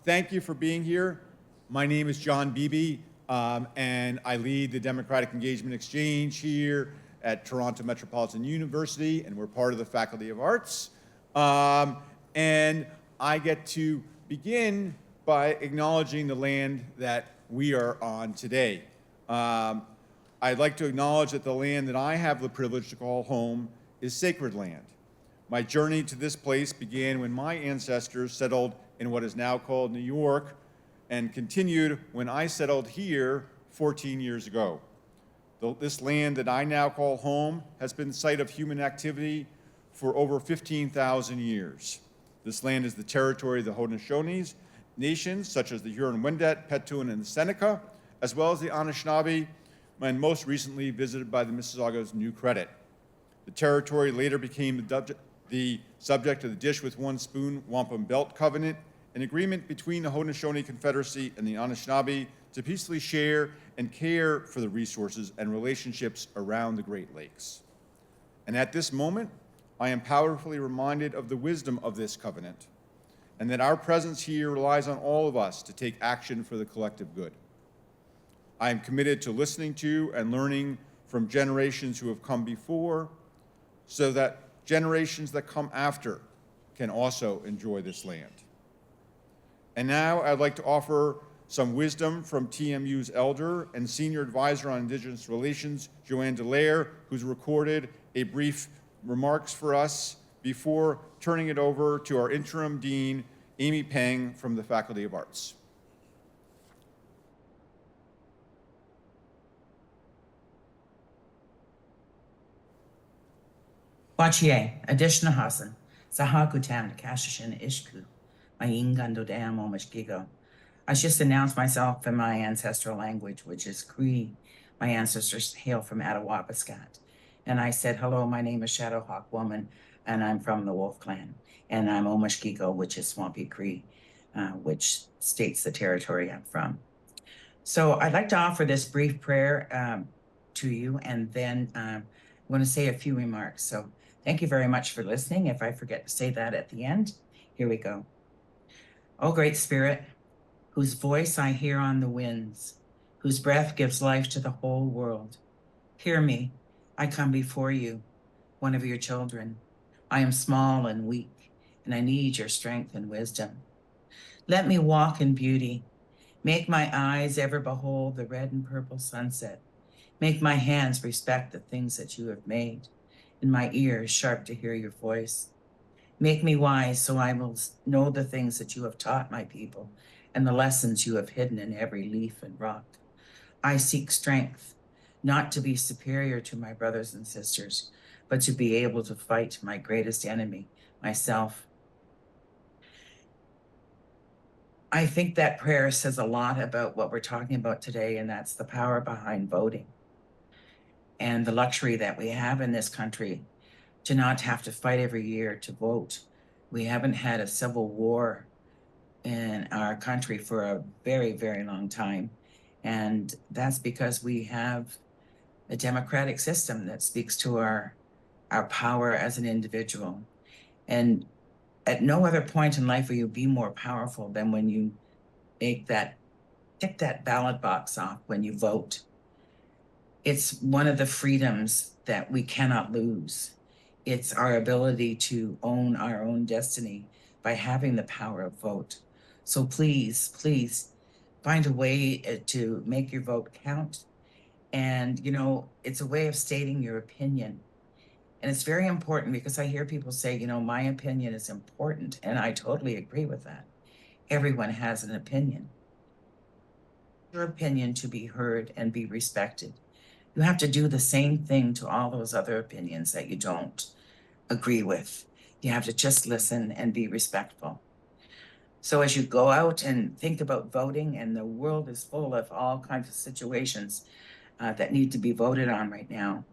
Thank you for being here. My name is John Beebe, and I lead the Democratic Engagement Exchange here at Toronto Metropolitan University, and we're part of the Faculty of Arts. And I get to begin by acknowledging the land that we are on today. I'd like to acknowledge that the land that I have the privilege to call home is sacred land. My journey to this place began when my ancestors settled in what is now called New York and continued when I settled here 14 years ago. This land that I now call home has been the site of human activity for over 15,000 years. This land is the territory of the Haudenosaunee nations, such as the Huron-Wendat, Petun, and the Seneca, as well as the Anishinaabe, and most recently visited by the Mississaugas New Credit. The territory later became the subject of the Dish with One Spoon Wampum Belt Covenant, an agreement between the Haudenosaunee Confederacy and the Anishinaabe to peacefully share and care for the resources and relationships around the Great Lakes. And at this moment, I am powerfully reminded of the wisdom of this covenant, and that our presence here relies on all of us to take action for the collective good. I am committed to listening to and learning from generations who have come before, so that generations that come after can also enjoy this land. And now I'd like to offer some wisdom from TMU's elder and senior advisor on Indigenous Relations, Joanne Dallaire, who's recorded a brief remarks for us before turning it over to our interim dean, Amy Peng, from the Faculty of Arts. Wachie, Adishna Hasan, Sahakutam, Kashishin Ishku, Mayingando Dam Omashgigo. I just announced myself in my ancestral language, which is Cree. My ancestors hail from Attawapaskat. And I said, hello, my name is Shadowhawk Woman, and I'm from the Wolf Clan. And I'm Omashgigo, which is Swampy Cree, which states the territory I'm from. So I'd like to offer this brief prayer to you, and then I'm going to say a few remarks. So thank you very much for listening. If I forget to say that at the end, here we go. O Great Spirit, whose voice I hear on the winds, whose breath gives life to the whole world, hear me, I come before you, one of your children. I am small and weak, and I need your strength and wisdom. Let me walk in beauty. Make my eyes ever behold the red and purple sunset. Make my hands respect the things that you have made, and my ears sharp to hear your voice. Make me wise so I will know the things that you have taught my people and the lessons you have hidden in every leaf and rock. I seek strength, not to be superior to my brothers and sisters, but to be able to fight my greatest enemy, myself. I think that prayer says a lot about what we're talking about today, and that's the power behind voting and the luxury that we have in this country to not have to fight every year to vote. We haven't had a civil war in our country for a very, very long time. And that's because we have a democratic system that speaks to our power as an individual. And at no other point in life will you be more powerful than when you tick that ballot box off when you vote. It's one of the freedoms that we cannot lose. It's our ability to own our own destiny by having the power of vote. So please, please find a way to make your vote count. And, you know, it's a way of stating your opinion. And it's very important because I hear people say, you know, my opinion is important. And I totally agree with that. Everyone has an opinion. Your opinion to be heard and be respected. You have to do the same thing to all those other opinions that you don't agree with. You have to just listen and be respectful. So as you go out and think about voting, and the world is full of all kinds of situations that need to be voted on right now,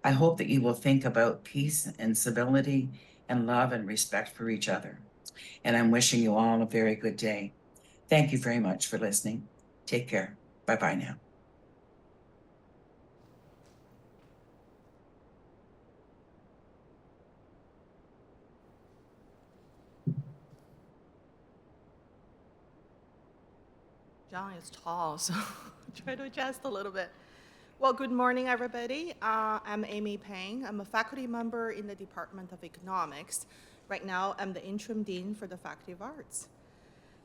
I hope that you will think about peace and civility and love and respect for each other. And I'm wishing you all a very good day. Thank you very much for listening. Take care. Bye-bye now. John is tall, so try to adjust a little bit. Well, good morning, everybody. I'm Amy Peng. I'm a faculty member in the Department of Economics. Right now, I'm the Interim Dean for the Faculty of Arts.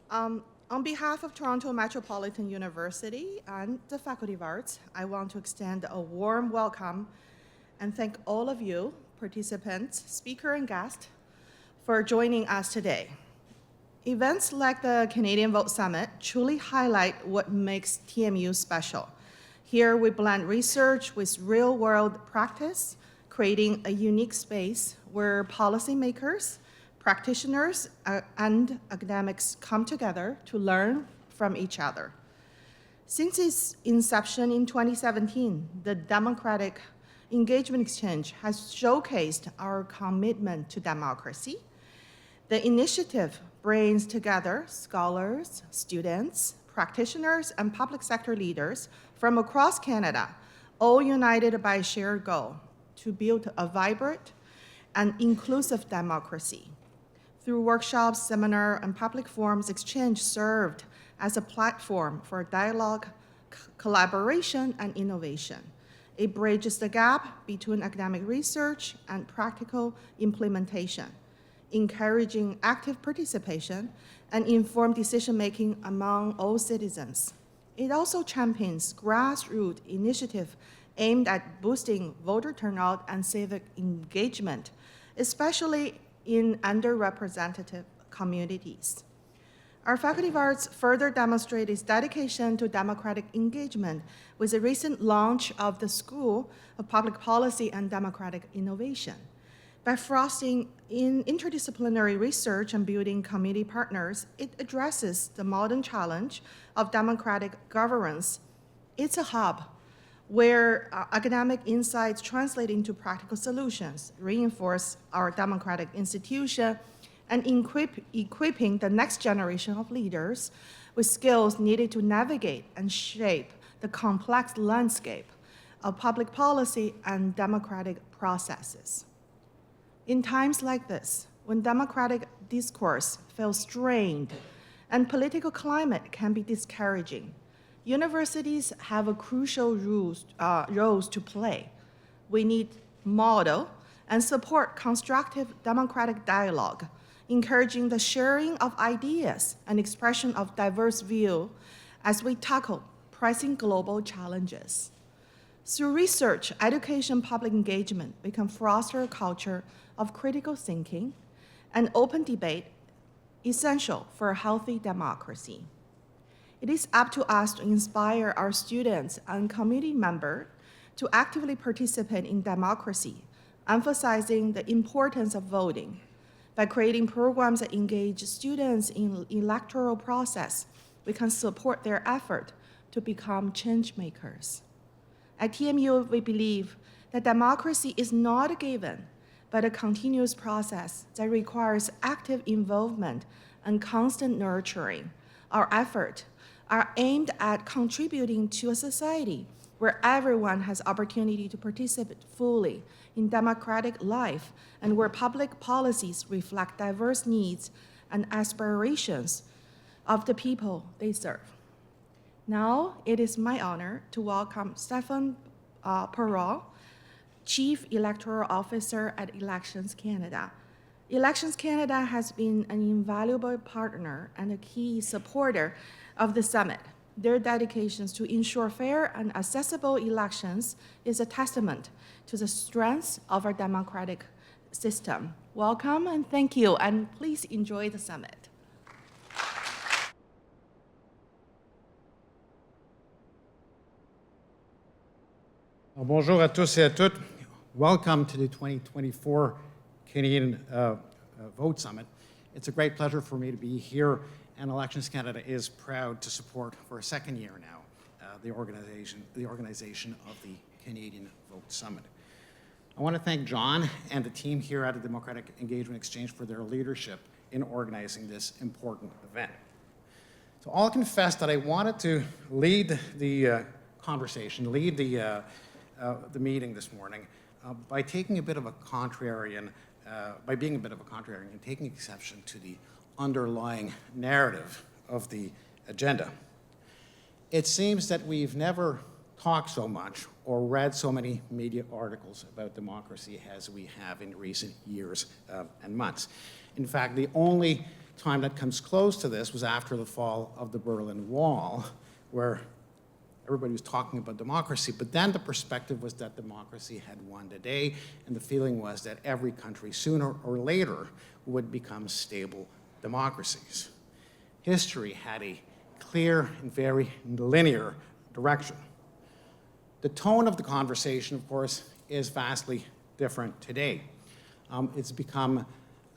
On behalf of Toronto Metropolitan University and the Faculty of Arts, I want to extend a warm welcome and thank all of you, participants, speaker, and guest, for joining us today. Events like the Canadian Vote Summit truly highlight what makes TMU special. Here we blend research with real-world practice, creating a unique space where policymakers, practitioners, and academics come together to learn from each other. Since its inception in 2017, the Democratic Engagement Exchange has showcased our commitment to democracy. The initiative brings together scholars, students, practitioners, and public sector leaders from across Canada, all united by a shared goal to build a vibrant and inclusive democracy. Through workshops, seminars, and public forums, Exchange served as a platform for dialogue, collaboration, and innovation. It bridges the gap between academic research and practical implementation, encouraging active participation and informed decision-making among all citizens. It also champions grassroots initiatives aimed at boosting voter turnout and civic engagement, especially in underrepresented communities. Our Faculty of Arts further demonstrate its dedication to democratic engagement with the recent launch of the School of Public Policy and Democratic Innovation. By fostering in interdisciplinary research and building community partners, it addresses the modern challenge of democratic governance. It's a hub where academic insights translate into practical solutions, reinforce our democratic institution, and equipping the next generation of leaders with skills needed to navigate and shape the complex landscape of public policy and democratic processes. In times like this, when democratic discourse feels strained and political climate can be discouraging, universities have a crucial roles to play. We need model and support constructive democratic dialogue, encouraging the sharing of ideas and expression of diverse views as we tackle pressing global challenges. Through research, education, public engagement, we can foster a culture of critical thinking and open debate essential for a healthy democracy. It is up to us to inspire our students and community members to actively participate in democracy, emphasizing the importance of voting. By creating programs that engage students in electoral process, we can support their effort to become change makers. At TMU, we believe that democracy is not a given, but a continuous process that requires active involvement and constant nurturing. Our efforts are aimed at contributing to a society where everyone has opportunity to participate fully in democratic life and where public policies reflect diverse needs and aspirations of the people they serve. Now, it is my honor to welcome Stéphane Perrault, Chief Electoral Officer at Elections Canada. Elections Canada has been an invaluable partner and a key supporter of the summit. Their dedications to ensure fair and accessible elections is a testament to the strength of our democratic system. Welcome and thank you, and please enjoy the summit. Bonjour à tous et à toutes. Welcome to the 2024 Canadian Vote Summit. It's a great pleasure for me to be here, and Elections Canada is proud to support for a second year now the organization of the Canadian Vote Summit. I want to thank John and the team here at the Democratic Engagement Exchange for their leadership in organizing this important event. So I'll confess that I wanted to lead the conversation, lead the meeting this morning by taking a bit of a contrarian, by being a bit of a contrarian and taking exception to the underlying narrative of the agenda. It seems that we've never talked so much or read so many media articles about democracy as we have in recent years and months. In fact, the only time that comes close to this was after the fall of the Berlin Wall, where everybody was talking about democracy, but then the perspective was that democracy had won the day, and the feeling was that every country sooner or later would become stable democracies. History had a clear and very linear direction. The tone of the conversation, of course, is vastly different today. It's become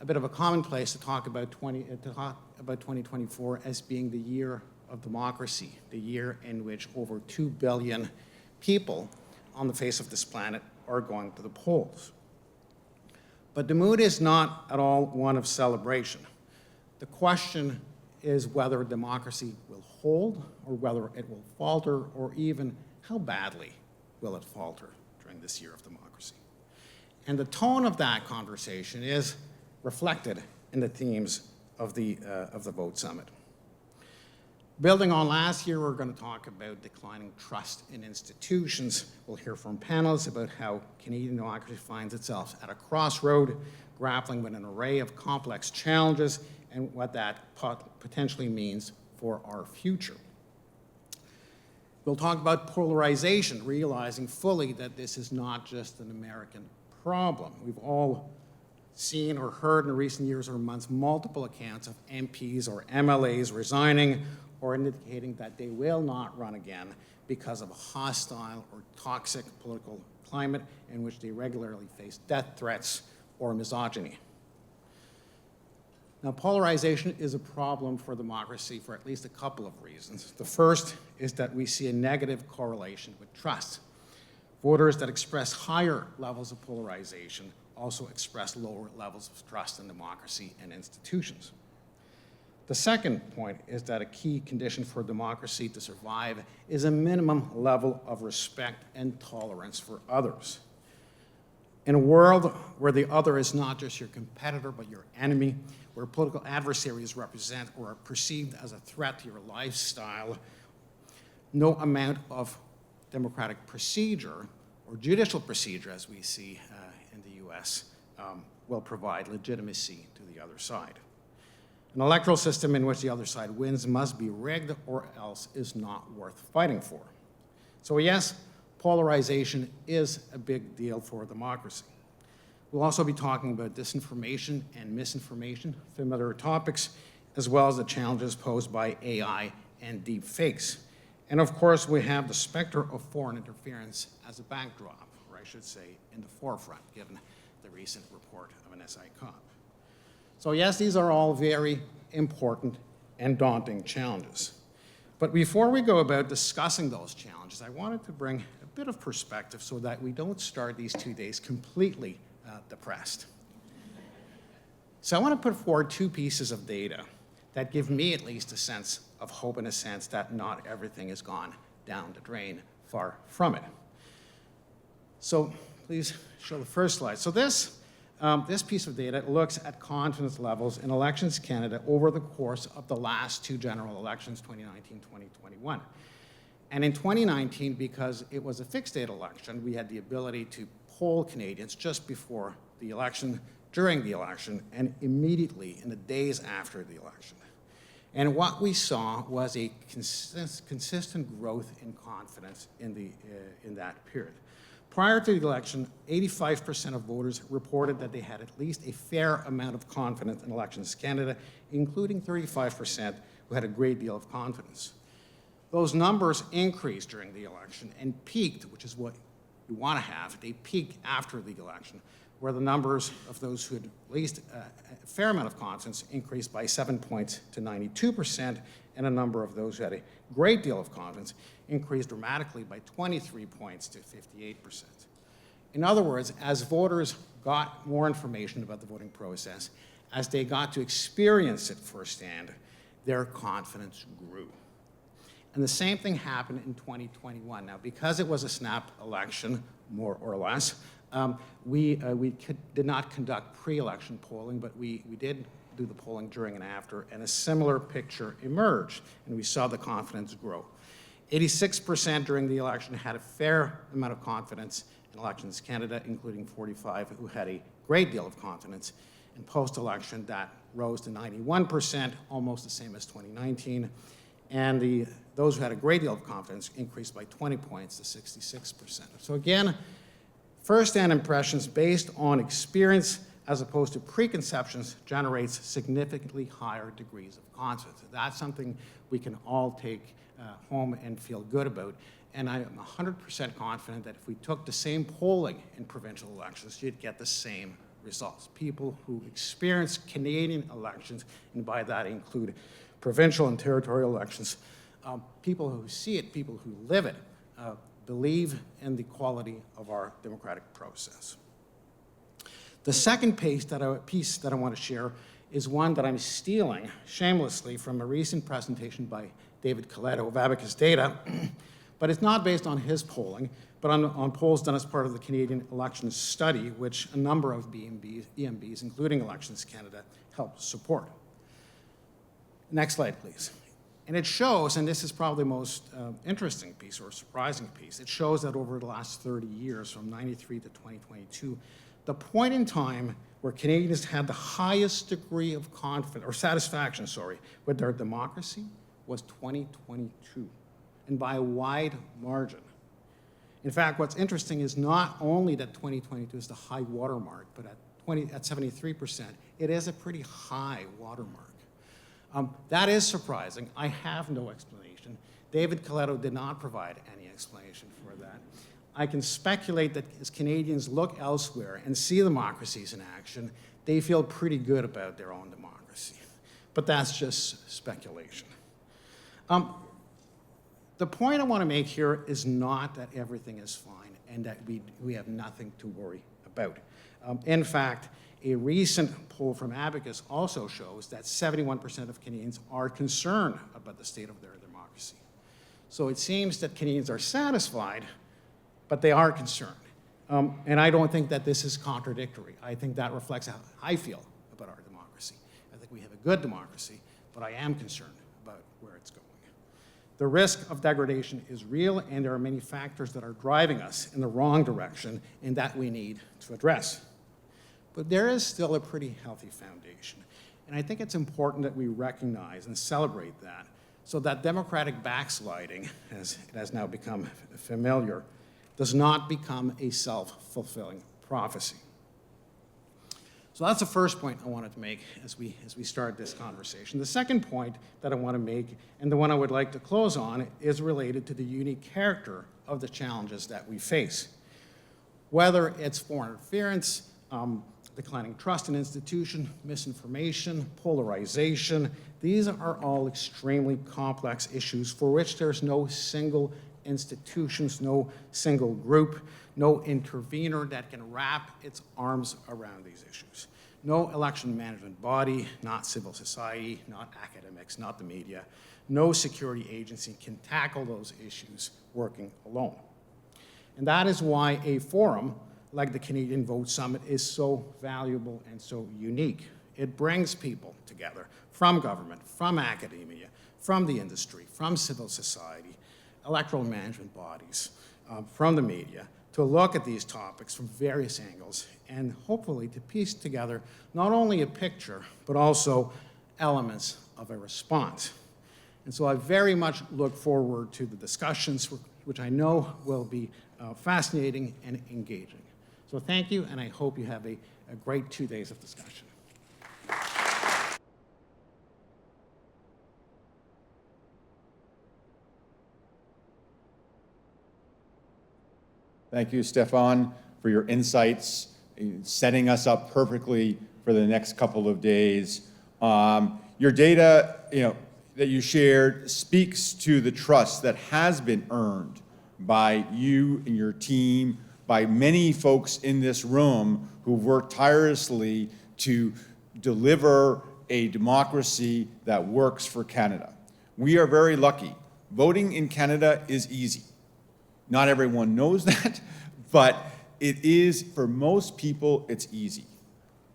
a bit of a commonplace to talk about 2024 as being the year of democracy, the year in which over 2 billion people on the face of this planet are going to the polls. But the mood is not at all one of celebration. The question is whether democracy will hold, or whether it will falter, or even how badly will it falter during this year of democracy. And the tone of that conversation is reflected in the themes of the Vote Summit. Building on last year, we're going to talk about declining trust in institutions. We'll hear from panelists about how Canadian democracy finds itself at a crossroad, grappling with an array of complex challenges and what that potentially means for our future. We'll talk about polarization, realizing fully that this is not just an American problem. We've all seen or heard in recent years or months multiple accounts of MPs or MLAs resigning or indicating that they will not run again because of a hostile or toxic political climate in which they regularly face death threats or misogyny. Now, polarization is a problem for democracy for at least a couple of reasons. The first is that we see a negative correlation with trust. Voters that express higher levels of polarization also express lower levels of trust in democracy and institutions. The second point is that a key condition for democracy to survive is a minimum level of respect and tolerance for others. In a world where the other is not just your competitor, but your enemy, where political adversaries represent or are perceived as a threat to your lifestyle, no amount of democratic procedure or judicial procedure, as we see in the US, will provide legitimacy to the other side. An electoral system in which the other side wins must be rigged or else is not worth fighting for. So yes, polarization is a big deal for democracy. We'll also be talking about disinformation and misinformation, familiar topics, as well as the challenges posed by AI and deep fakes. And of course, we have the specter of foreign interference as a backdrop, or I should say, in the forefront, given the recent report of an SI cop. So yes, these are all very important and daunting challenges. But before we go about discussing those challenges, I wanted to bring a bit of perspective so that we don't start these 2 days completely depressed. So I want to put forward 2 pieces of data that give me at least a sense of hope, in a sense that not everything has gone down the drain, far from it. So please show the first slide. So this piece of data looks at confidence levels in Elections Canada over the course of the last 2 general elections, 2019, 2021. And in 2019, because it was a fixed date election, we had the ability to poll Canadians just before the election, during the election, and immediately in the days after the election. And what we saw was a consistent growth in confidence in that period. Prior to the election, 85% of voters reported that they had at least a fair amount of confidence in Elections Canada, including 35% who had a great deal of confidence. Those numbers increased during the election and peaked, which is what you want to have. They peaked after the election, where the numbers of those who had at least a fair amount of confidence increased by 7 points to 92%, and a number of those who had a great deal of confidence increased dramatically by 23 points to 58%. In other words, as voters got more information about the voting process, as they got to experience it firsthand, their confidence grew. And the same thing happened in 2021. Now, because it was a snap election, more or less, we did not conduct pre-election polling, but we did do the polling during and after, and a similar picture emerged, and we saw the confidence grow. 86% during the election had a fair amount of confidence in Elections Canada, including 45 who had a great deal of confidence. In post-election, that rose to 91%, almost the same as 2019. And those who had a great deal of confidence increased by 20 points to 66%. So again, first-hand impressions based on experience as opposed to preconceptions generates significantly higher degrees of confidence. That's something we can all take home and feel good about. And I am 100% confident that if we took the same polling in provincial elections, you'd get the same results. People who experience Canadian elections, and by that include provincial and territorial elections, people who see it, people who live it, believe in the quality of our democratic process. The second piece that I want to share is one that I'm stealing shamelessly from a recent presentation by David Coletto of Abacus Data, but it's not based on his polling, but on polls done as part of the Canadian Elections Study, which a number of EMBs, including Elections Canada, helped support. Next slide, please. And it shows, and this is probably the most interesting piece or surprising piece, it shows that over the last 30 years, from 93 to 2022, the point in time where Canadians had the highest degree of confidence, or satisfaction, with their democracy was 2022, and by a wide margin. In fact, what's interesting is not only that 2022 is the high watermark, but at 73%, it is a pretty high watermark. That is surprising. I have no explanation. David Coletto did not provide any explanation for that. I can speculate that as Canadians look elsewhere and see democracies in action, they feel pretty good about their own democracy. But that's just speculation. The point I want to make here is not that everything is fine and that we have nothing to worry about. In fact, a recent poll from Abacus also shows that 71% of Canadians are concerned about the state of their democracy. So it seems that Canadians are satisfied, but they are concerned. And I don't think that this is contradictory. I think that reflects how I feel about our democracy. I think we have a good democracy, but I am concerned about where it's going. The risk of degradation is real, and there are many factors that are driving us in the wrong direction and that we need to address. But there is still a pretty healthy foundation. And I think it's important that we recognize and celebrate that so that democratic backsliding, as it has now become familiar, does not become a self-fulfilling prophecy. So that's the first point I wanted to make as we start this conversation. The second point that I want to make, and the one I would like to close on, is related to the unique character of the challenges that we face. Whether it's foreign interference, declining trust in institutions, misinformation, polarization, these are all extremely complex issues for which there's no single institutions, no single group, no intervener that can wrap its arms around these issues. No election management body, not civil society, not academics, not the media, no security agency can tackle those issues working alone. And that is why a forum like the Canadian Vote Summit is so valuable and so unique. It brings people together from government, from academia, from the industry, from civil society, electoral management bodies, from the media, to look at these topics from various angles and hopefully to piece together not only a picture, but also elements of a response. And so I very much look forward to the discussions, which I know will be fascinating and engaging. So thank you, and I hope you have a great 2 days of discussion. Thank you, Stéphane, for your insights, setting us up perfectly for the next couple of days. Your data, that you shared speaks to the trust that has been earned by you and your team, by many folks in this room who've worked tirelessly to deliver a democracy that works for Canada. We are very lucky. Voting in Canada is easy. Not everyone knows that, but it is, for most people, it's easy.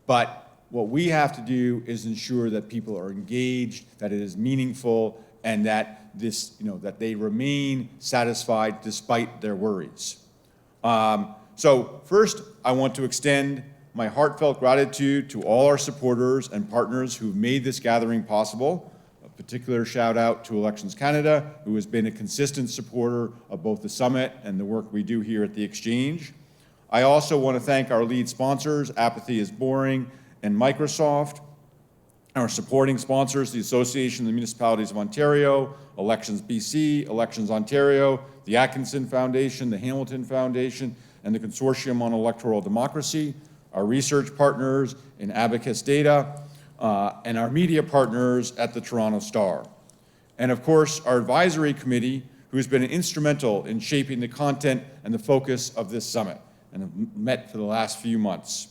But what we have to do is ensure that people are engaged, that it is meaningful, and that that they remain satisfied despite their worries. So first, I want to extend my heartfelt gratitude to all our supporters and partners who've made this gathering possible. A particular shout out to Elections Canada, who has been a consistent supporter of both the summit and the work we do here at the Exchange. I also want to thank our lead sponsors, Apathy is Boring and Microsoft, our supporting sponsors, the Association of the Municipalities of Ontario, Elections BC, Elections Ontario, the Atkinson Foundation, the Hamilton Foundation, and the Consortium on Electoral Democracy, our research partners in Abacus Data, and our media partners at the Toronto Star. And of course, our advisory committee, who's been instrumental in shaping the content and the focus of this summit, and have met for the last few months.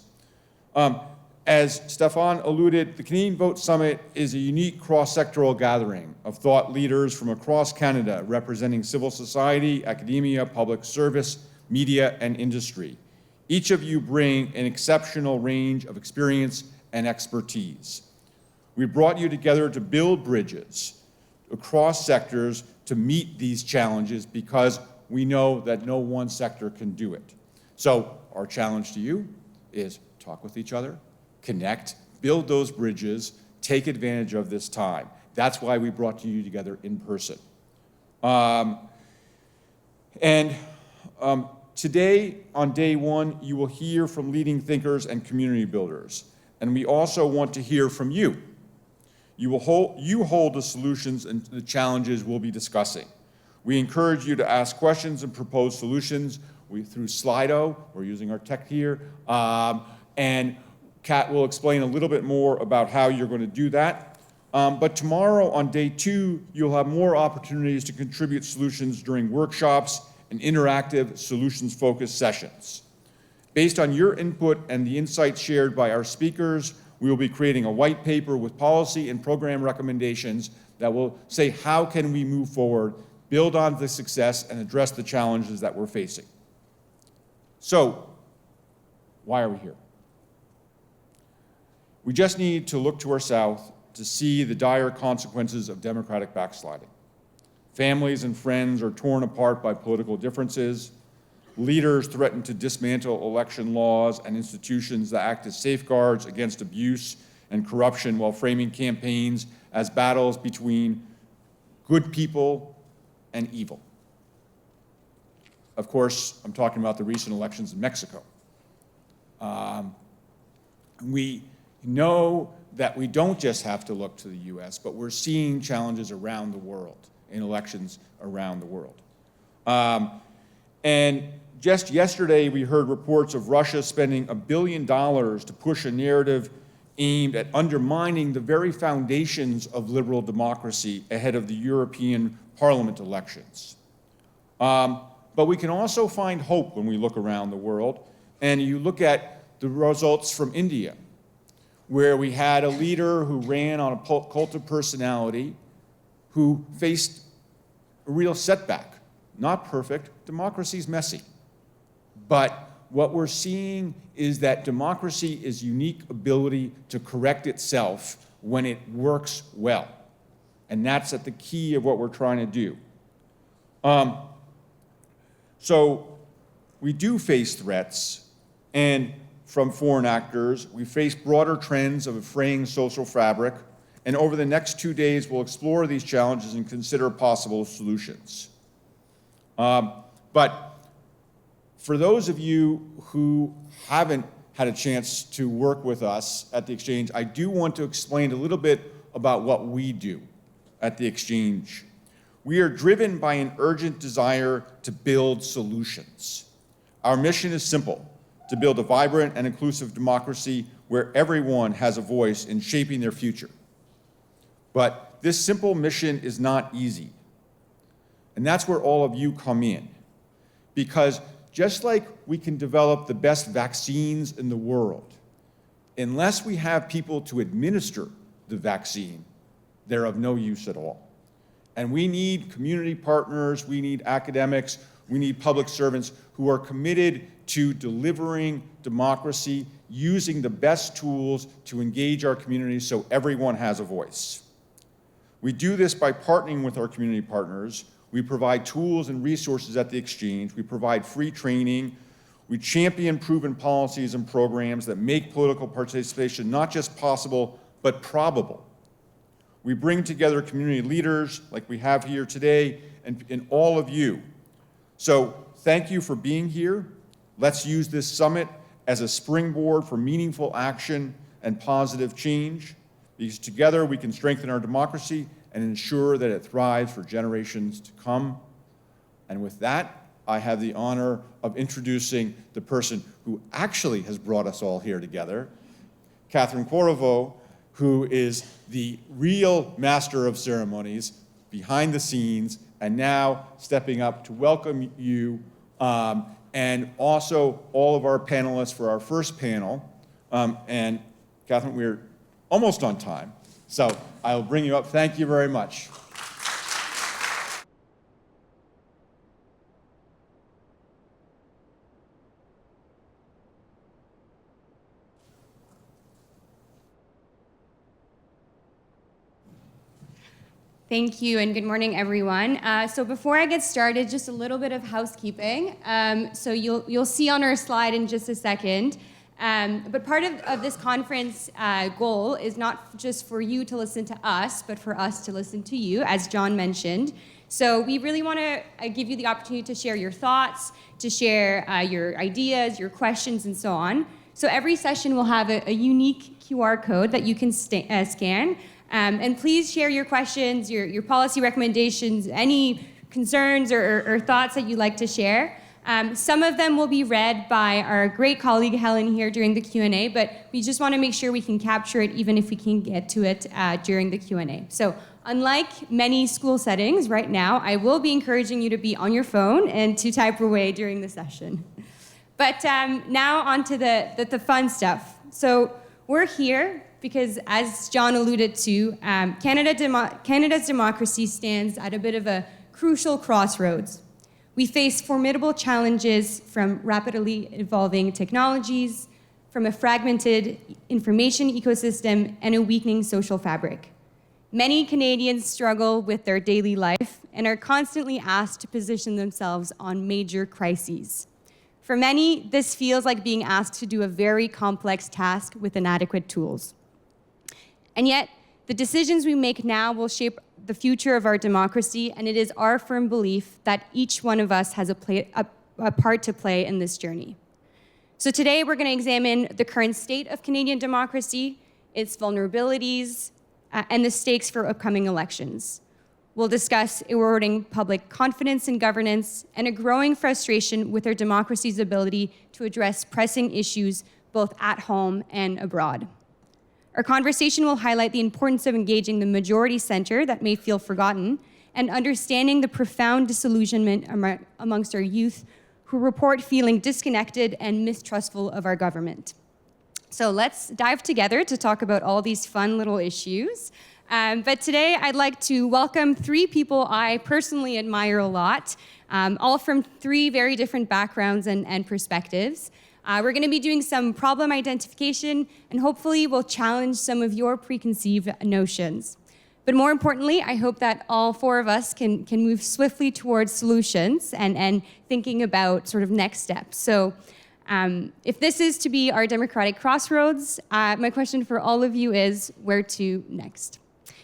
As Stéphane alluded, the Canadian Vote Summit is a unique cross-sectoral gathering of thought leaders from across Canada representing civil society, academia, public service, media, and industry. Each of you bring an exceptional range of experience and expertise. We brought you together to build bridges across sectors to meet these challenges because we know that no one sector can do it. So our challenge to you is talk with each other, connect, build those bridges, take advantage of this time. That's why we brought you together in person. Today, on day one, you will hear from leading thinkers and community builders. And we also want to hear from you. You hold the solutions and the challenges we'll be discussing. We encourage you to ask questions and propose solutions through Slido. We're using our tech here. And Kat will explain a little bit more about how you're going to do that. But tomorrow on day two, you'll have more opportunities to contribute solutions during workshops and interactive solutions-focused sessions. Based on your input and the insights shared by our speakers, we will be creating a white paper with policy and program recommendations that will say how can we move forward, build on the success, and address the challenges that we're facing. So, why are we here? We just need to look to our south to see the dire consequences of democratic backsliding. Families and friends are torn apart by political differences. Leaders threaten to dismantle election laws and institutions that act as safeguards against abuse and corruption while framing campaigns as battles between good people and evil. Of course, I'm talking about the recent elections in Mexico. We know that we don't just have to look to the US, but we're seeing challenges around the world, in elections around the world. And just yesterday, we heard reports of Russia spending $1 billion to push a narrative aimed at undermining the very foundations of liberal democracy ahead of the European Parliament elections. But we can also find hope when we look around the world. And you look at the results from India, where we had a leader who ran on a cult of personality who faced a real setback. Not perfect, democracy's messy. But what we're seeing is that democracy is unique ability to correct itself when it works well. And that's at the key of what we're trying to do. So we do face threats, and from foreign actors, we face broader trends of a fraying social fabric, and over the next 2 days, we'll explore these challenges and consider possible solutions. But for those of you who haven't had a chance to work with us at the Exchange, I do want to explain a little bit about what we do at the Exchange. We are driven by an urgent desire to build solutions. Our mission is simple: to build a vibrant and inclusive democracy where everyone has a voice in shaping their future. But this simple mission is not easy. And that's where all of you come in. Because just like we can develop the best vaccines in the world, unless we have people to administer the vaccine, they're of no use at all. And we need community partners, we need academics, we need public servants who are committed to delivering democracy, using the best tools to engage our communities so everyone has a voice. We do this by partnering with our community partners. We provide tools and resources at the Exchange. We provide free training. We champion proven policies and programs that make political participation not just possible, but probable. We bring together community leaders like we have here today and all of you. So thank you for being here. Let's use this summit as a springboard for meaningful action and positive change, because together we can strengthen our democracy and ensure that it thrives for generations to come. And with that, I have the honor of introducing the person who actually has brought us all here together, Catherine Corriveau, who is the real master of ceremonies behind the scenes, and now stepping up to welcome you, and also all of our panelists for our first panel. And Catherine, we're almost on time, so I'll bring you up. Thank you very much. Thank you, and good morning, everyone. So before I get started, just a little bit of housekeeping. So you'll see on our slide in just a second. But part of this conference goal is not just for you to listen to us, but for us to listen to you, as John mentioned. So we really want to give you the opportunity to share your thoughts, to share your ideas, your questions, and so on. So every session will have a unique QR code that you can scan. And please share your questions, your policy recommendations, any concerns or thoughts that you'd like to share. Some of them will be read by our great colleague Helen here during the Q&A, but we just want to make sure we can capture it even if we can get to it during the Q&A. So unlike many school settings right now, I will be encouraging you to be on your phone and to type away during the session. But now on to the fun stuff. So we're here because, as John alluded to, Canada's democracy stands at a bit of a crucial crossroads. We face formidable challenges from rapidly evolving technologies, from a fragmented information ecosystem, and a weakening social fabric. Many Canadians struggle with their daily life and are constantly asked to position themselves on major crises. For many, this feels like being asked to do a very complex task with inadequate tools. And yet, the decisions we make now will shape the future of our democracy, and it is our firm belief that each one of us has a part to play in this journey. So today, we're going to examine the current state of Canadian democracy, its vulnerabilities, and the stakes for upcoming elections. We'll discuss eroding public confidence in governance and a growing frustration with our democracy's ability to address pressing issues both at home and abroad. Our conversation will highlight the importance of engaging the majority center that may feel forgotten and understanding the profound disillusionment amongst our youth who report feeling disconnected and mistrustful of our government. So let's dive together to talk about all these fun little issues. But today I'd like to welcome three people I personally admire a lot, all from three very different backgrounds and perspectives. We're going to be doing some problem identification, and hopefully we'll challenge some of your preconceived notions. But more importantly, I hope that all four of us can move swiftly towards solutions and thinking about sort of next steps. So if this is to be our democratic crossroads, my question for all of you is, where to next?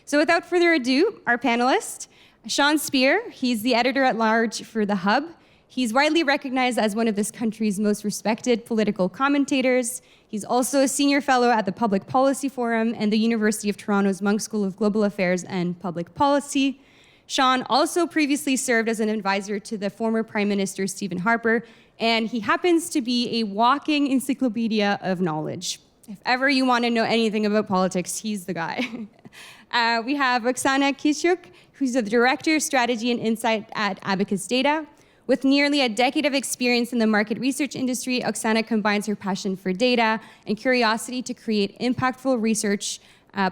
So without further ado, our panelist, Sean Speer, he's the editor-at-large for The Hub. He's widely recognized as one of this country's most respected political commentators. He's also a senior fellow at the Public Policy Forum and the University of Toronto's Munk School of Global Affairs and Public Policy. Sean also previously served as an advisor to the former Prime Minister Stephen Harper, and he happens to be a walking encyclopedia of knowledge. If ever you want to know anything about politics, he's the guy. We have Oksana Kishchuk, who's the Director of Strategy and Insight at Abacus Data. With nearly a decade of experience in the market research industry, Oksana combines her passion for data and curiosity to create impactful research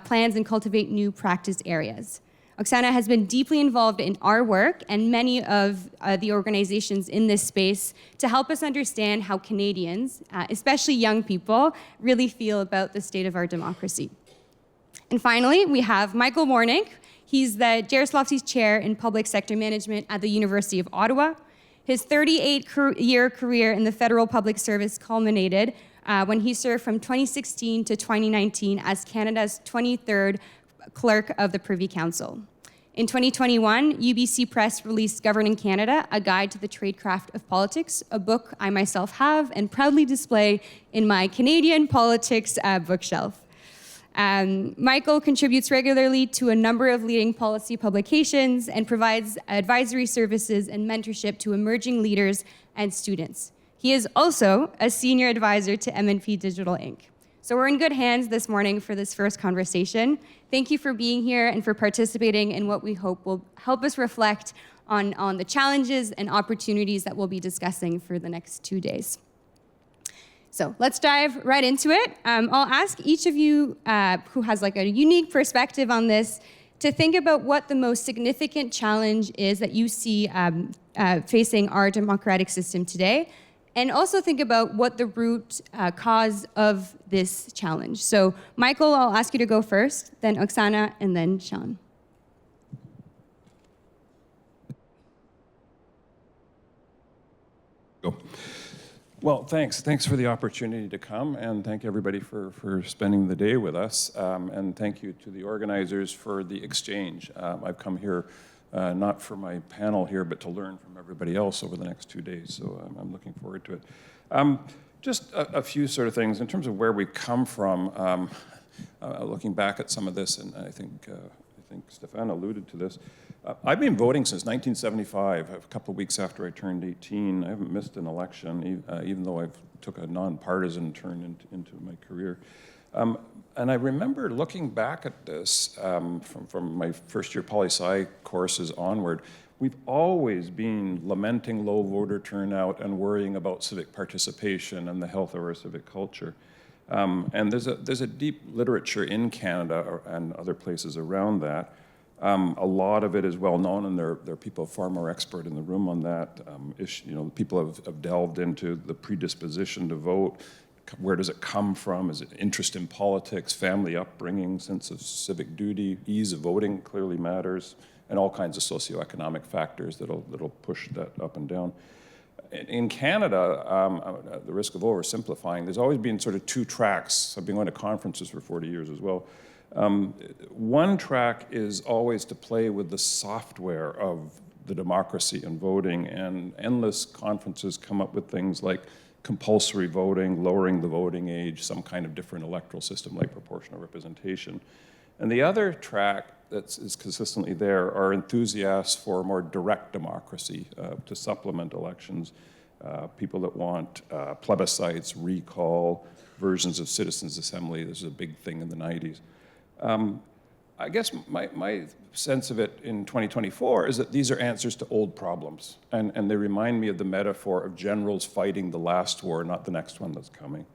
plans and cultivate new practice areas. Oksana has been deeply involved in our work and many of the organizations in this space to help us understand how Canadians, especially young people, really feel about the state of our democracy. And finally, we have Michael Warnick. He's the Jaroslavsky's Chair in Public Sector Management at the University of Ottawa. His 38-year career in the federal public service culminated when he served from 2016 to 2019 as Canada's 23rd Clerk of the Privy Council. In 2021, UBC Press released Governing Canada, A Guide to the Tradecraft of Politics, a book I myself have and proudly display in my Canadian politics bookshelf. Michael contributes regularly to a number of leading policy publications and provides advisory services and mentorship to emerging leaders and students. He is also a senior advisor to MNP Digital Inc. So we're in good hands this morning for this first conversation. Thank you for being here and for participating in what we hope will help us reflect on the challenges and opportunities that we'll be discussing for the next 2 days. So let's dive right into it. I'll ask each of you who has like a unique perspective on this to think about what the most significant challenge is that you see facing our democratic system today, and also think about what the root cause of this challenge. So Michael, I'll ask you to go first, then Oksana, and then Sean. Go. Well, thanks for the opportunity to come, and thank everybody for spending the day with us, and thank you to the organizers for the exchange. I've come here not for my panel here, but to learn from everybody else over the next 2 days, so I'm looking forward to it. Just a few sort of things in terms of where we've come from, looking back at some of this, and I think Stéphane alluded to this. I've been voting since 1975, a couple of weeks after I turned 18. I haven't missed an election, even though I've took a nonpartisan turn into my career. And I remember looking back at this from my first year poli-sci courses onward. We've always been lamenting low voter turnout and worrying about civic participation and the health of our civic culture. And there's a deep literature in Canada and other places around that. A lot of it is well known, and there are people far more expert in the room on that. People have delved into the predisposition to vote. Where does it come from? Is it interest in politics, family upbringing, sense of civic duty? Ease of voting clearly matters, and all kinds of socioeconomic factors that'll push that up and down. In Canada, at the risk of oversimplifying, there's always been sort of two tracks. I've been going to conferences for 40 years as well. One track is always to play with the software of the democracy and voting, and endless conferences come up with things like compulsory voting, lowering the voting age, some kind of different electoral system like proportional representation. And the other track that is consistently there are enthusiasts for more direct democracy to supplement elections, people that want plebiscites, recall, versions of citizens' assembly. This is a big thing in the 90s. I guess my sense of it in 2024 is that these are answers to old problems, and they remind me of the metaphor of generals fighting the last war, not the next one that's coming.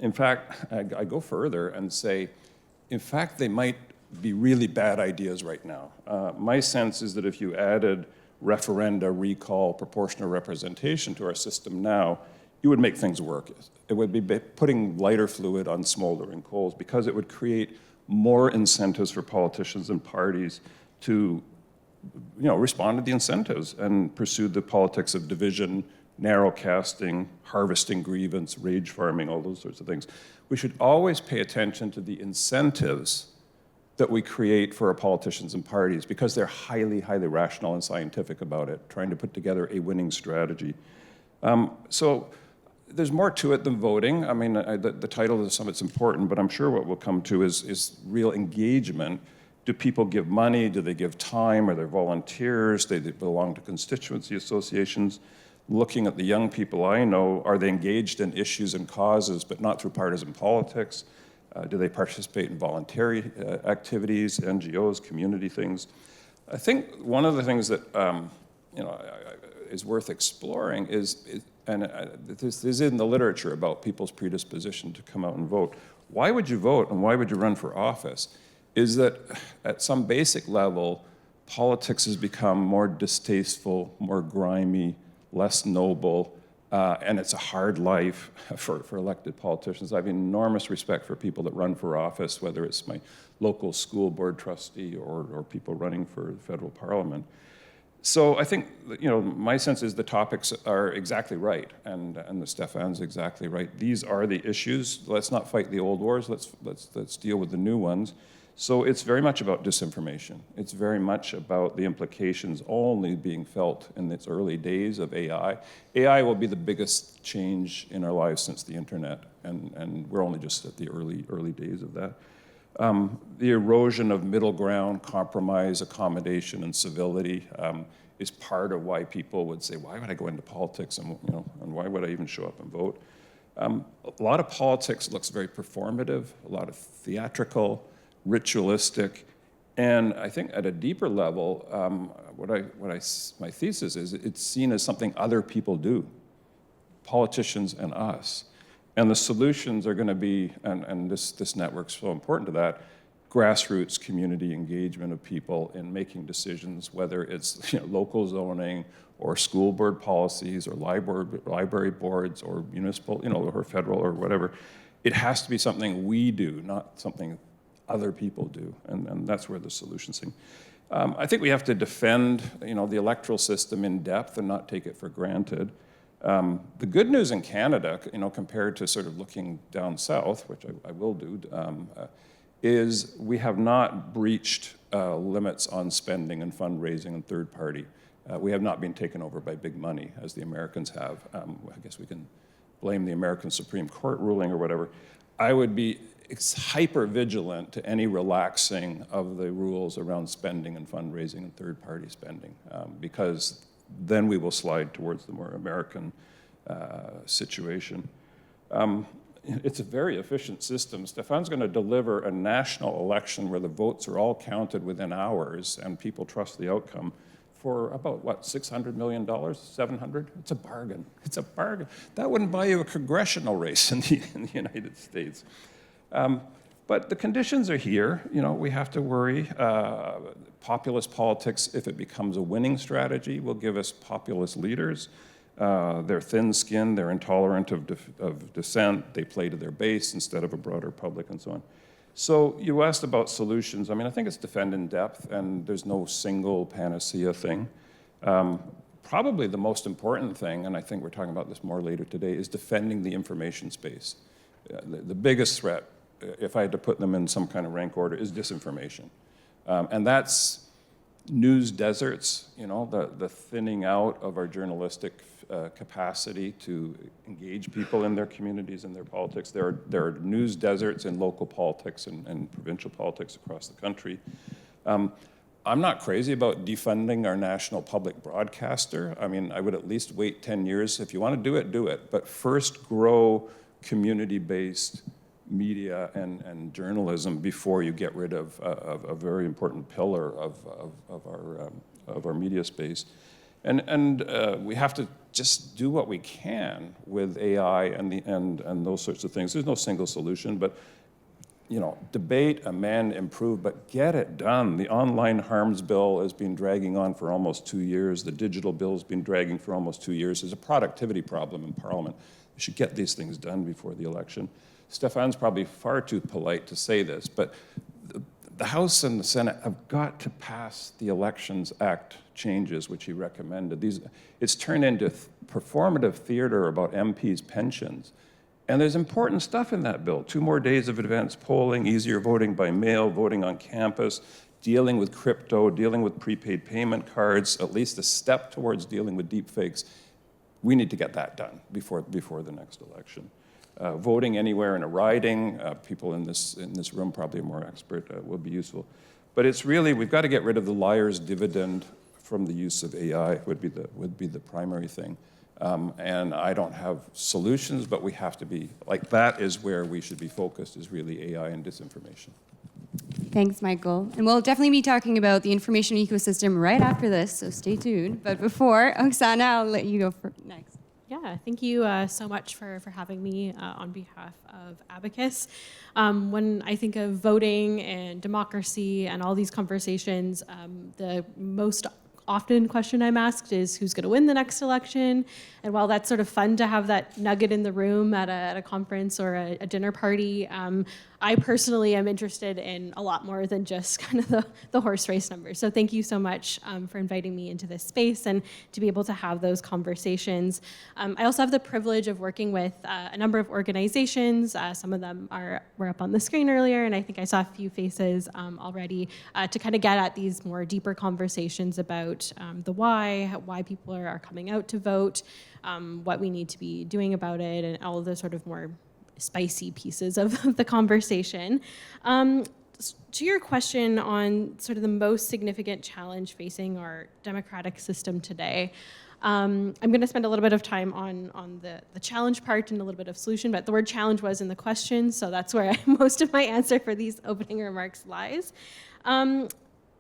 In fact, I go further and say, in fact, they might be really bad ideas right now. My sense is that if you added referenda, recall, proportional representation to our system now, you would make things work. It would be putting lighter fluid on smoldering coals, because it would create more incentives for politicians and parties to, respond to the incentives and pursue the politics of division, narrow casting, harvesting grievance, rage farming, all those sorts of things. We should always pay attention to the incentives that we create for our politicians and parties, because they're highly, highly rational and scientific about it, trying to put together a winning strategy. So there's more to it than voting. I mean, the title of the summit's important, but I'm sure what we'll come to is real engagement. Do people give money? Do they give time? Are they volunteers? Do they belong to constituency associations? Looking at the young people I know, are they engaged in issues and causes, but not through partisan politics? Do they participate in voluntary activities, NGOs, community things? I think one of the things that is worth exploring is this is in the literature about people's predisposition to come out and vote. Why would you vote, and why would you run for office? Is that at some basic level, politics has become more distasteful, more grimy, less noble, And it's a hard life for elected politicians. I have enormous respect for people that run for office, whether it's my local school board trustee or people running for federal parliament. So I think, my sense is the topics are exactly right, and the Stéphane's exactly right. These are the issues. Let's not fight the old wars. Let's deal with the new ones. So it's very much about disinformation. It's very much about the implications only being felt in its early days of AI. AI will be the biggest change in our lives since the internet, and we're only just at the early days of that. The erosion of middle ground, compromise, accommodation, and civility is part of why people would say, why would I go into politics, and why would I even show up and vote? A lot of politics looks very performative, a lot of theatrical, ritualistic, and I think at a deeper level, my thesis is it's seen as something other people do, politicians and us. And the solutions are going to be, and this network's so important to that, grassroots community engagement of people in making decisions, whether it's local zoning or school board policies or library boards or municipal, or federal or whatever. It has to be something we do, not something other people do, and that's where the solutions sing. I think we have to defend, the electoral system in depth and not take it for granted. The good news in Canada, compared to sort of looking down south, which I will do, is we have not breached limits on spending and fundraising and third party. We have not been taken over by big money, as the Americans have. I guess we can blame the American Supreme Court ruling or whatever. I would be hyper vigilant to any relaxing of the rules around spending and fundraising and third party spending, because then we will slide towards the more American situation. It's a very efficient system. Stéphane's going to deliver a national election where the votes are all counted within hours and people trust the outcome for about, $600 million, 700? It's a bargain. It's a bargain. That wouldn't buy you a congressional race in the United States. But the conditions are here. We have to worry. Populist politics, if it becomes a winning strategy, will give us populist leaders. They're thin-skinned, they're intolerant of dissent, they play to their base instead of a broader public and so on. So you asked about solutions. I think it's defend in depth, and there's no single panacea thing. Probably the most important thing, and I think we're talking about this more later today, is defending the information space. The biggest threat, if I had to put them in some kind of rank order, is disinformation. And that's news deserts, the thinning out of our journalistic capacity to engage people in their communities and their politics. There are news deserts in local politics and provincial politics across the country. I'm not crazy about defunding our national public broadcaster. I would at least wait 10 years. If you want to do it. But first grow community-based media and journalism before you get rid of a very important pillar of our media space. And we have to just do what we can with AI and those sorts of things. There's no single solution, but debate, amend, improve, but get it done. The online harms bill has been dragging on for almost 2 years. The digital bill's been dragging for almost 2 years. There's a productivity problem in Parliament. We should get these things done before the election. Stéphane's probably far too polite to say this, but the House and the Senate have got to pass the Elections Act changes, which he recommended. It's turned into performative theater about MPs' pensions. And there's important stuff in that bill. 2 more days of advanced polling, easier voting by mail, voting on campus, dealing with crypto, dealing with prepaid payment cards, at least a step towards dealing with deepfakes. We need to get that done before the next election. Voting anywhere in a riding, people in this room probably are more expert, will be useful. But it's really, we've got to get rid of the liar's dividend from the use of AI would be the primary thing. And I don't have solutions, but we have to be, that is where we should be focused, is really AI and disinformation. Thanks, Michael. And we'll definitely be talking about the information ecosystem right after this, so stay tuned. But before, Oksana, I'll let you go next. Yeah, thank you so much for having me on behalf of Abacus. When I think of voting and democracy and all these conversations, the most often question I'm asked is who's going to win the next election. And while that's sort of fun to have that nugget in the room at a conference or a dinner party, I personally am interested in a lot more than just kind of the horse race numbers. So thank you so much for inviting me into this space and to be able to have those conversations. I also have the privilege of working with a number of organizations. Some of them were up on the screen earlier, and I think I saw a few faces already to kind of get at these more deeper conversations about the why people are coming out to vote, what we need to be doing about it, and all of the sort of more spicy pieces of the conversation. To your question on sort of the most significant challenge facing our democratic system today, I'm going to spend a little bit of time on the challenge part and a little bit of solution, but the word challenge was in the question, so that's where most of my answer for these opening remarks lies.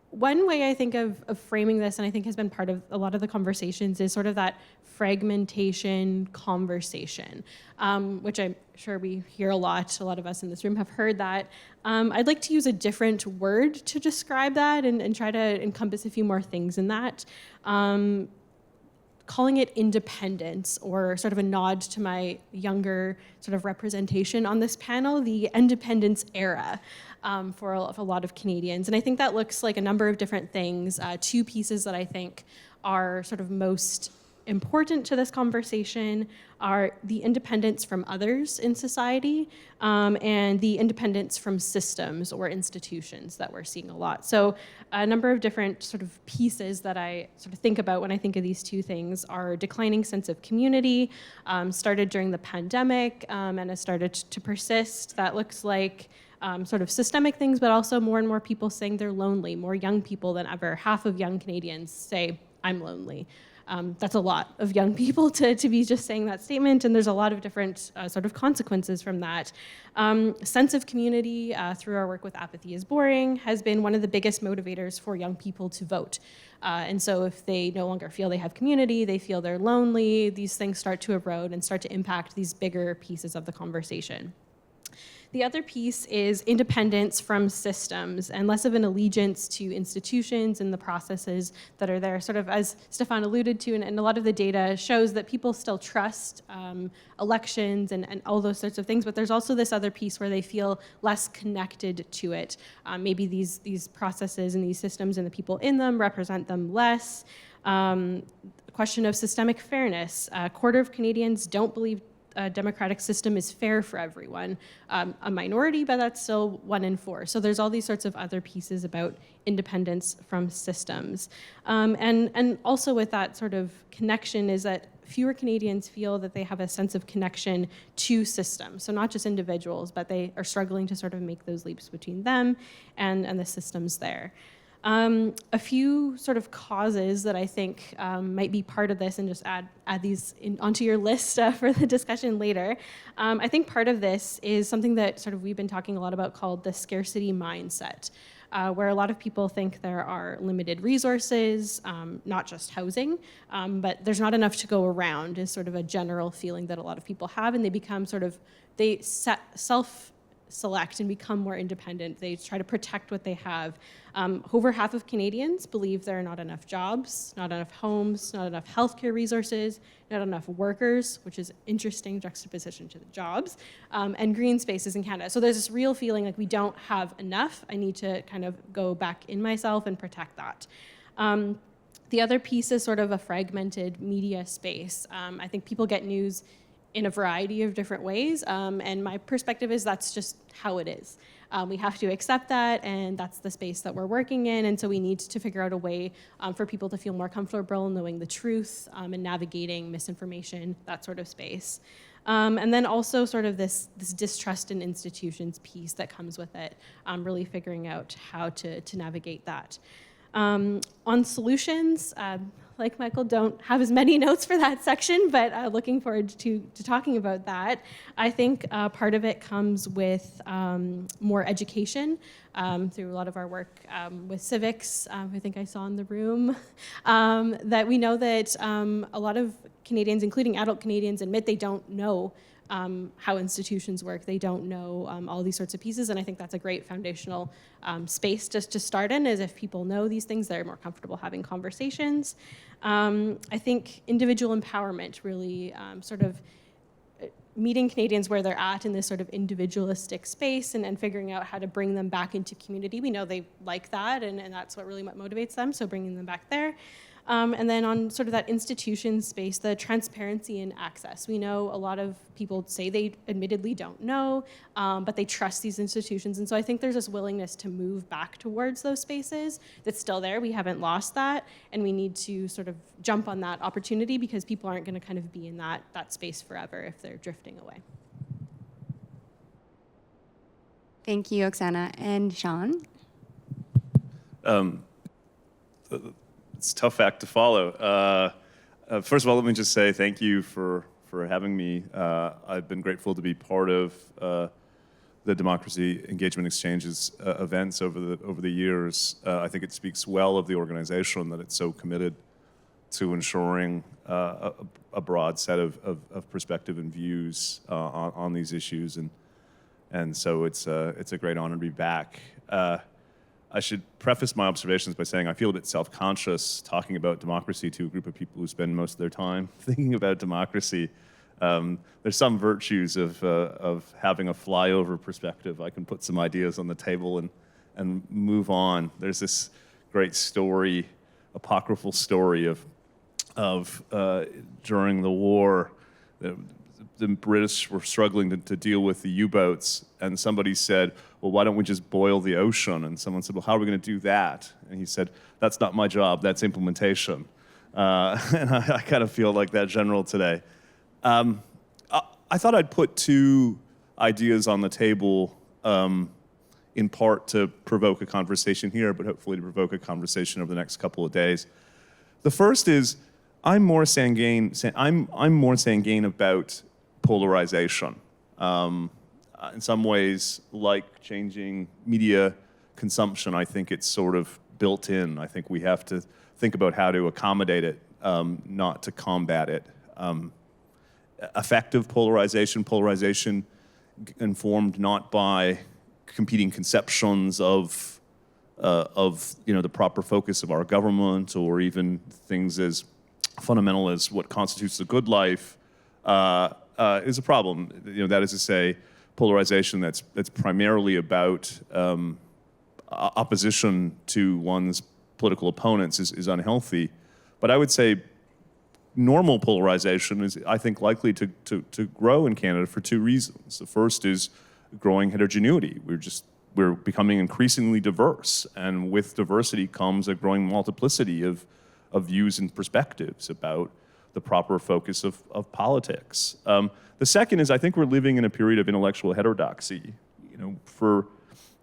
One way I think of framing this, and I think has been part of a lot of the conversations, is sort of that fragmentation conversation, which I'm sure we hear a lot of us in this room have heard that. I'd like to use a different word to describe that and try to encompass a few more things in that. Calling it independence, or sort of a nod to my younger sort of representation on this panel, the independence era for a lot of Canadians. And I think that looks like a number of different things. Two pieces that I think are sort of most important to this conversation are the independence from others in society and the independence from systems or institutions that we're seeing a lot. So a number of different sort of pieces that I sort of think about when I think of these two things are declining sense of community, started during the pandemic and has started to persist. That looks like sort of systemic things, but also more and more people saying they're lonely, more young people than ever. Half of young Canadians say, I'm lonely. That's a lot of young people to be just saying that statement, and there's a lot of different sort of consequences from that. Sense of community through our work with Apathy is Boring has been one of the biggest motivators for young people to vote. And so if they no longer feel they have community, they feel they're lonely, these things start to erode and start to impact these bigger pieces of the conversation. The other piece is independence from systems and less of an allegiance to institutions and the processes that are there. Sort of as Stéphane alluded to, and a lot of the data shows that people still trust elections and all those sorts of things, but there's also this other piece where they feel less connected to it. Maybe these processes and these systems and the people in them represent them less. Question of systemic fairness. A quarter of Canadians don't believe a democratic system is fair for everyone. A minority, but that's still 1 in 4. So there's all these sorts of other pieces about independence from systems. And also with that sort of connection is that fewer Canadians feel that they have a sense of connection to systems. So not just individuals, but they are struggling to sort of make those leaps between them and the systems there. A few sort of causes that I think might be part of this, and just add these onto your list for the discussion later. I think part of this is something that sort of we've been talking a lot about called the scarcity mindset, where a lot of people think there are limited resources, not just housing, but there's not enough to go around is sort of a general feeling that a lot of people have, and they become they self-select and become more independent. They try to protect what they have. Over half of Canadians believe there are not enough jobs, not enough homes, not enough healthcare resources, not enough workers, which is interesting juxtaposition to the jobs, and green spaces in Canada. So there's this real feeling like we don't have enough. I need to kind of go back in myself and protect that. The other piece is sort of a fragmented media space. I think people get news in a variety of different ways, and my perspective is that's just how it is. We have to accept that, and that's the space that we're working in, and so we need to figure out a way for people to feel more comfortable knowing the truth and navigating misinformation, that sort of space. And then also sort of this distrust in institutions piece that comes with it, really figuring out how to navigate that. On solutions, like Michael, don't have as many notes for that section, but looking forward to talking about that. I think part of it comes with more education through a lot of our work with civics, I think I saw in the room, that we know that a lot of Canadians, including adult Canadians, admit they don't know how institutions work. They don't know all these sorts of pieces, and I think that's a great foundational space just to start in, is if people know these things, they're more comfortable having conversations. I think individual empowerment really sort of meeting Canadians where they're at in this sort of individualistic space and figuring out how to bring them back into community. We know they like that, and that's what really motivates them, so bringing them back there. And then on sort of that institution space, the transparency and access. We know a lot of people say they admittedly don't know, but they trust these institutions. And so I think there's this willingness to move back towards those spaces that's still there. We haven't lost that, and we need to sort of jump on that opportunity, because people aren't going to kind of be in that space forever if they're drifting away. Thank you, Oksana. And Sean? It's a tough act to follow. First of all, let me just say thank you for having me. I've been grateful to be part of the Democracy Engagement Exchange's events over the years. I think it speaks well of the organization that it's so committed to ensuring a broad set of perspective and views on these issues, and so it's a great honor to be back. I should preface my observations by saying I feel a bit self-conscious talking about democracy to a group of people who spend most of their time thinking about democracy. There's some virtues of having a flyover perspective. I can put some ideas on the table and move on. There's this great story, apocryphal story of during the war, the British were struggling to deal with the U-boats, and somebody said, well, why don't we just boil the ocean? And someone said, well, how are we going to do that? And he said, that's not my job, that's implementation. And I kind of feel like that general today. I thought I'd put two ideas on the table, in part to provoke a conversation here, but hopefully to provoke a conversation over the next couple of days. The first is, I'm more sanguine about polarization. In some ways, like changing media consumption, I think it's sort of built in. I think we have to think about how to accommodate it, not to combat it. Effective polarization informed not by competing conceptions of the proper focus of our government, or even things as fundamental as what constitutes a good life, is a problem. That is to say, polarization that's primarily about opposition to one's political opponents is unhealthy. But I would say normal polarization is, I think, likely to grow in Canada for two reasons. The first is growing heterogeneity. We're becoming increasingly diverse, and with diversity comes a growing multiplicity of views and perspectives about the proper focus of politics. The second is, I think we're living in a period of intellectual heterodoxy. For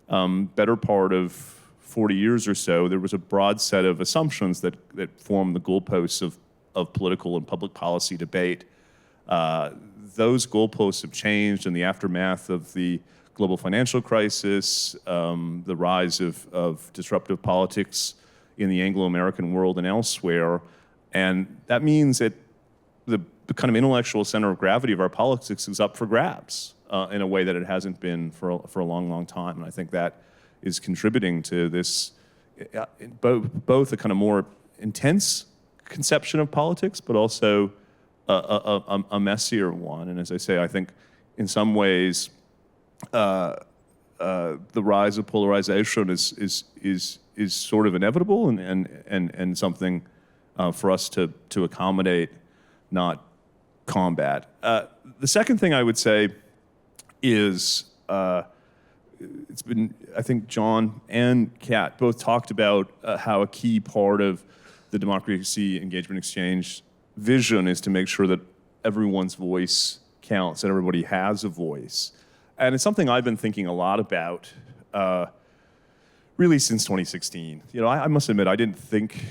better part of 40 years or so, there was a broad set of assumptions that formed the goalposts of political and public policy debate. Those goalposts have changed in the aftermath of the global financial crisis, the rise of disruptive politics in the Anglo-American world and elsewhere. And that means that the kind of intellectual center of gravity of our politics is up for grabs in a way that it hasn't been for a long, long time. And I think that is contributing to this, both a kind of more intense conception of politics, but also a messier one. And as I say, I think in some ways, the rise of polarization is sort of inevitable and something for us to accommodate, not combat. The second thing I would say is, it's been, I think John and Kat both talked about how a key part of the Democracy Engagement Exchange vision is to make sure that everyone's voice counts and everybody has a voice. And it's something I've been thinking a lot about really since 2016. I must admit, I didn't think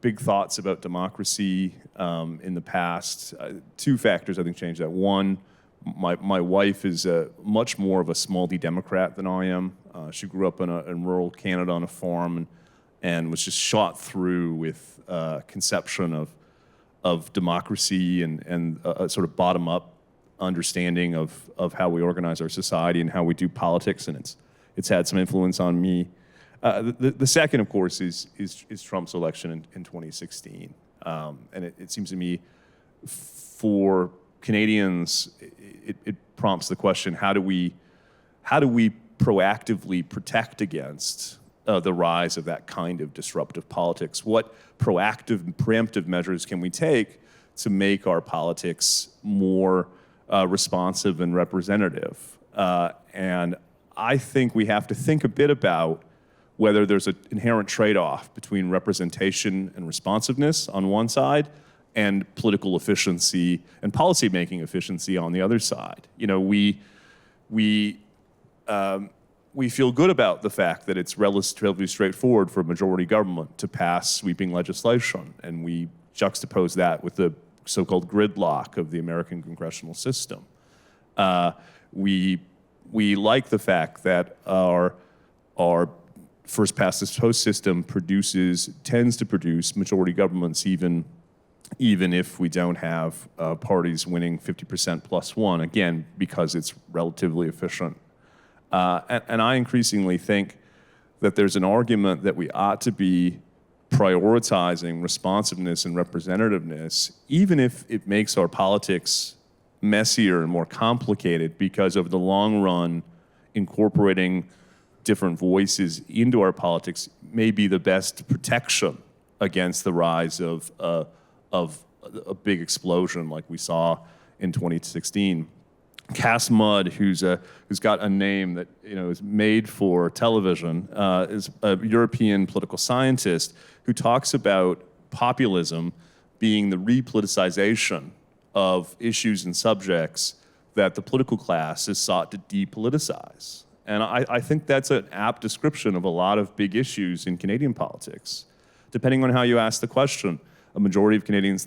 big thoughts about democracy in the past. Two factors I think changed that. One, my wife is much more of a small D Democrat than I am. She grew up in rural Canada on a farm and was just shot through with conception of democracy and a sort of bottom-up understanding of how we organize our society and how we do politics, and it's had some influence on me. The second, of course, is Trump's election in 2016, and it seems to me for Canadians, it prompts the question: how do we proactively protect against the rise of that kind of disruptive politics? What proactive and preemptive measures can we take to make our politics more responsive and representative? And I think we have to think a bit about whether there's an inherent trade-off between representation and responsiveness on one side and political efficiency and policymaking efficiency on the other side. You know, we feel good about the fact that it's relatively straightforward for a majority government to pass sweeping legislation, and we juxtapose that with the so-called gridlock of the American congressional system. We like the fact that our first past this post system tends to produce majority governments even if we don't have parties winning 50% plus one, again, because it's relatively efficient. And I increasingly think that there's an argument that we ought to be prioritizing responsiveness and representativeness, even if it makes our politics messier and more complicated, because over the long run, incorporating different voices into our politics may be the best protection against the rise of a big explosion like we saw in 2016. Cass Mudd, who's got a name that is made for television, is a European political scientist who talks about populism being the repoliticization of issues and subjects that the political class has sought to depoliticize. And I think that's an apt description of a lot of big issues in Canadian politics. Depending on how you ask the question, a majority of Canadians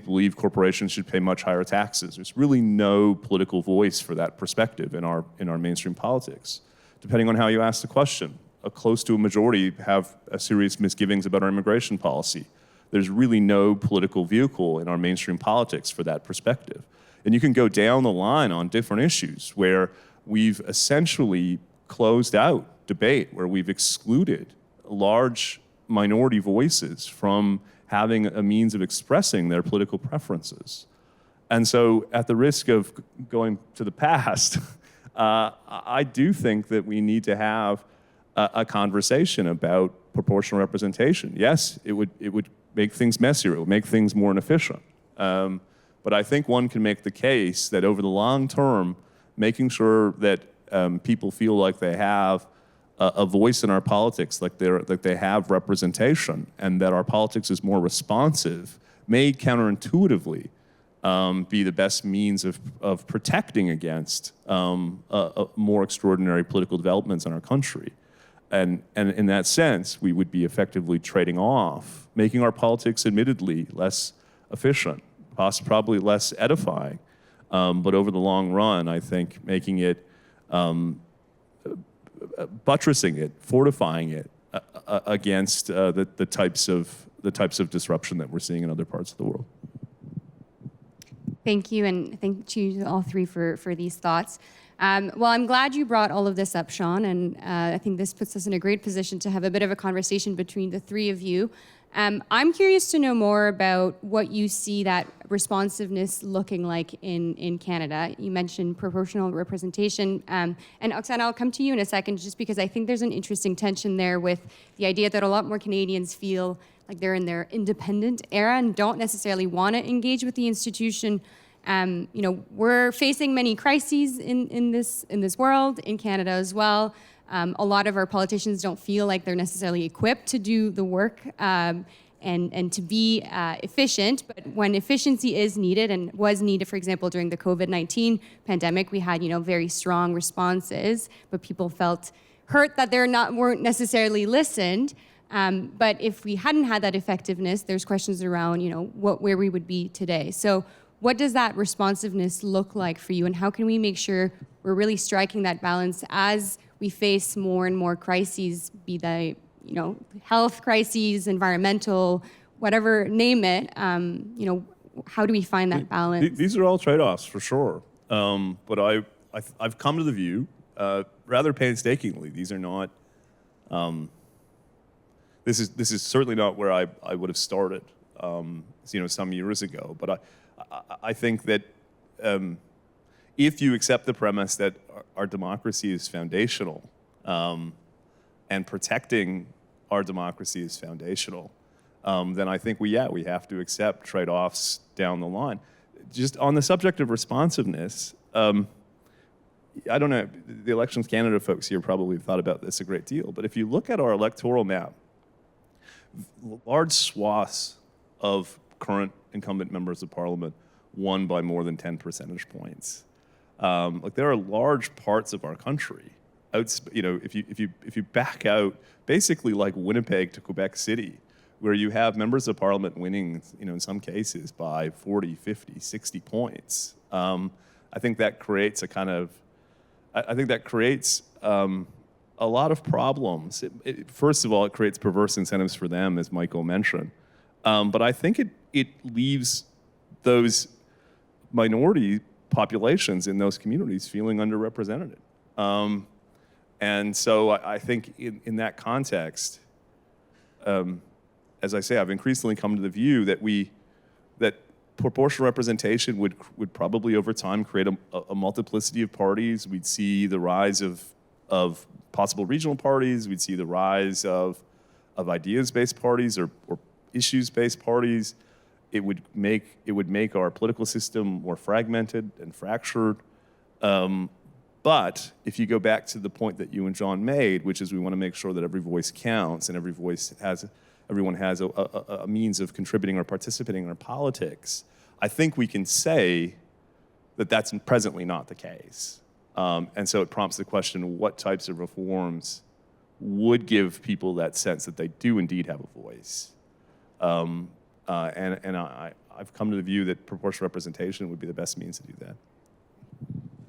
believe corporations should pay much higher taxes. There's really no political voice for that perspective in our mainstream politics. Depending on how you ask the question, close to a majority have serious misgivings about our immigration policy. There's really no political vehicle in our mainstream politics for that perspective. And you can go down the line on different issues where we've essentially closed out debate, where we've excluded large minority voices from having a means of expressing their political preferences. And so at the risk of going to the past, I do think that we need to have a conversation about proportional representation. Yes, it would make things messier, it would make things more inefficient. But I think one can make the case that over the long term, making sure that people feel like they have a voice in our politics, like they have representation, and that our politics is more responsive, may counterintuitively be the best means of protecting against more extraordinary political developments in our country. And in that sense, we would be effectively trading off, making our politics admittedly less efficient, probably less edifying, but over the long run, I think making it buttressing it, fortifying it against the types of disruption that we're seeing in other parts of the world. Thank you, and thank you to all three for these thoughts. Well, I'm glad you brought all of this up, Sean, and I think this puts us in a great position to have a bit of a conversation between the three of you. I'm curious to know more about what you see that responsiveness looking like in Canada. You mentioned proportional representation. And Oksana, I'll come to you in a second, just because I think there's an interesting tension there with the idea that a lot more Canadians feel like they're in their independent era and don't necessarily want to engage with the institution. We're facing many crises in this world, in Canada as well. A lot of our politicians don't feel like they're necessarily equipped to do the work and to be efficient. But when efficiency is needed and was needed, for example, during the COVID-19 pandemic, we had very strong responses, but people felt hurt that weren't necessarily listened. But if we hadn't had that effectiveness, there's questions around where we would be today. So what does that responsiveness look like for you, and how can we make sure we're really striking that balance as we face more and more crises, be they, health crises, environmental, whatever, name it. how do we find that balance? These are all trade-offs for sure. But I've come to the view, rather painstakingly, these are not. This is certainly not where I would have started, some years ago. But I think that if you accept the premise that our democracy is foundational, and protecting our democracy is foundational, then I think we have to accept trade-offs down the line. Just on the subject of responsiveness, I don't know, the Elections Canada folks here probably have thought about this a great deal, but if you look at our electoral map, large swaths of current incumbent members of parliament won by more than 10 percentage points. There are large parts of our country, if you back out, basically like Winnipeg to Quebec City, where you have members of parliament winning, in some cases by 40, 50, 60 points. I think that creates a lot of problems. First of all, it creates perverse incentives for them, as Michael mentioned. But I think it leaves those minority populations in those communities feeling underrepresented. And so I think in that context, as I say, I've increasingly come to the view that proportional representation would probably over time create a multiplicity of parties. We'd see the rise of possible regional parties. We'd see the rise of ideas-based parties or issues-based parties. It would make our political system more fragmented and fractured. But if you go back to the point that you and John made, which is we want to make sure that every voice counts and everyone has a means of contributing or participating in our politics, I think we can say that that's presently not the case. And so it prompts the question, what types of reforms would give people that sense that they do indeed have a voice? And I've come to the view that proportional representation would be the best means to do that.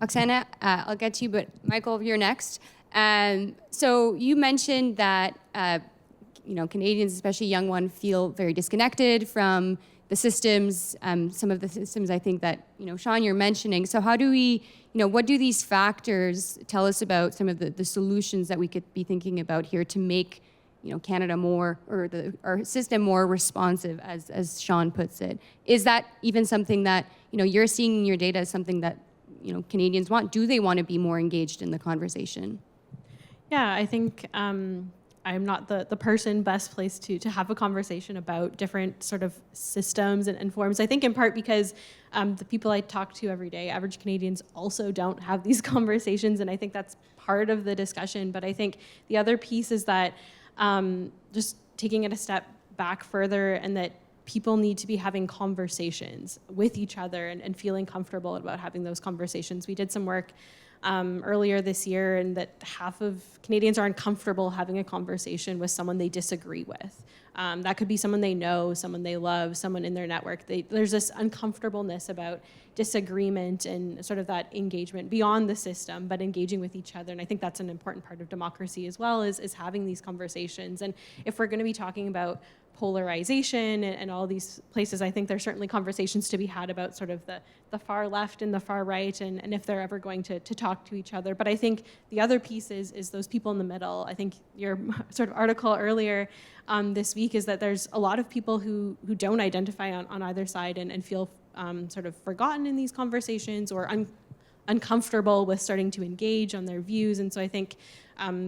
Oksana, I'll get to you, but Michael, you're next. So you mentioned that Canadians, especially young ones, feel very disconnected from the systems, some of the systems I think that, Sean, you're mentioning. So how do we, what do these factors tell us about some of the solutions that we could be thinking about here to make, Canada more, or our system more responsive, as Sean puts it? Is that even something that, you're seeing in your data as something that, Canadians want? Do they want to be more engaged in the conversation? Yeah, I think I'm not the person best placed to have a conversation about different sort of systems and forms. I think in part because the people I talk to every day, average Canadians, also don't have these conversations, and I think that's part of the discussion. But I think the other piece is that just taking it a step back further, and that people need to be having conversations with each other and feeling comfortable about having those conversations. We did some work earlier this year, and that half of Canadians are uncomfortable having a conversation with someone they disagree with. That could be someone they know, someone they love, someone in their network. There's this uncomfortableness about disagreement and sort of that engagement beyond the system, but engaging with each other. And I think that's an important part of democracy as well, is having these conversations. And if we're going to be talking about polarization and all these places, I think there's certainly conversations to be had about sort of the far left and the far right, and if they're ever going to talk to each other. But I think the other piece is those people in the middle. I think your sort of article earlier this week is that there's a lot of people who don't identify on either side and feel sort of forgotten in these conversations, or uncomfortable with starting to engage on their views. And so I think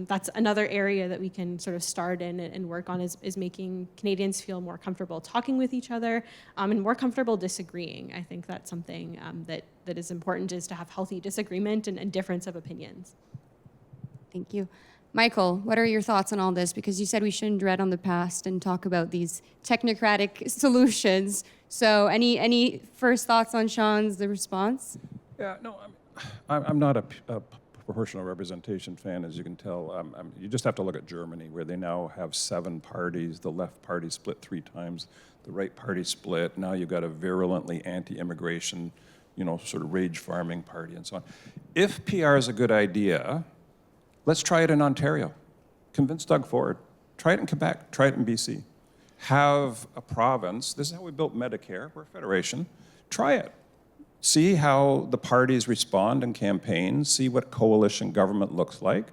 that's another area that we can sort of start in and work on, is making Canadians feel more comfortable talking with each other, and more comfortable disagreeing. I think that's something that is important, is to have healthy disagreement and difference of opinions. Thank you. Michael, what are your thoughts on all this? Because you said we shouldn't dread on the past and talk about these technocratic solutions. So any first thoughts on the response? Yeah, no, I'm not a proportional representation fan, as you can tell. You just have to look at Germany, where they now have 7 parties. The left party split 3 times, the right party split. Now you've got a virulently anti-immigration, sort of rage farming party and so on. If PR is a good idea, let's try it in Ontario. Convince Doug Ford. Try it in Quebec. Try it in BC. have a province, this is how we built Medicare, we're a federation, try it. See how the parties respond in campaigns, see what coalition government looks like.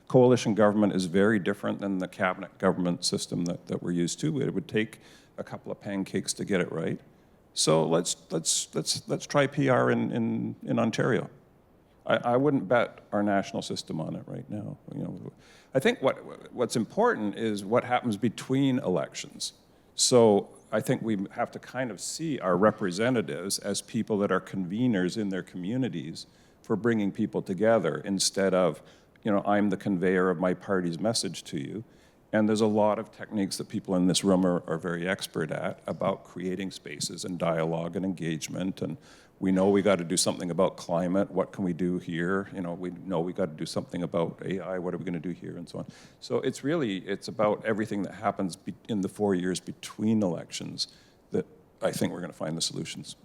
Coalition government is very different than the cabinet government system that we're used to. It would take a couple of pancakes to get it right. So let's try PR in Ontario. I wouldn't bet our national system on it right now. You know, I think what's important is what happens between elections. So I think we have to kind of see our representatives as people that are conveners in their communities for bringing people together instead of, you know, I'm the conveyor of my party's message to you. And there's a lot of techniques that people in this room are very expert at about creating spaces and dialogue and engagement. And we know we got to do something about climate. What can we do here? You know we got to do something about AI. What are we going to do here, and so on. So it's about everything that happens in the 4 years between elections that I think we're going to find the solutions.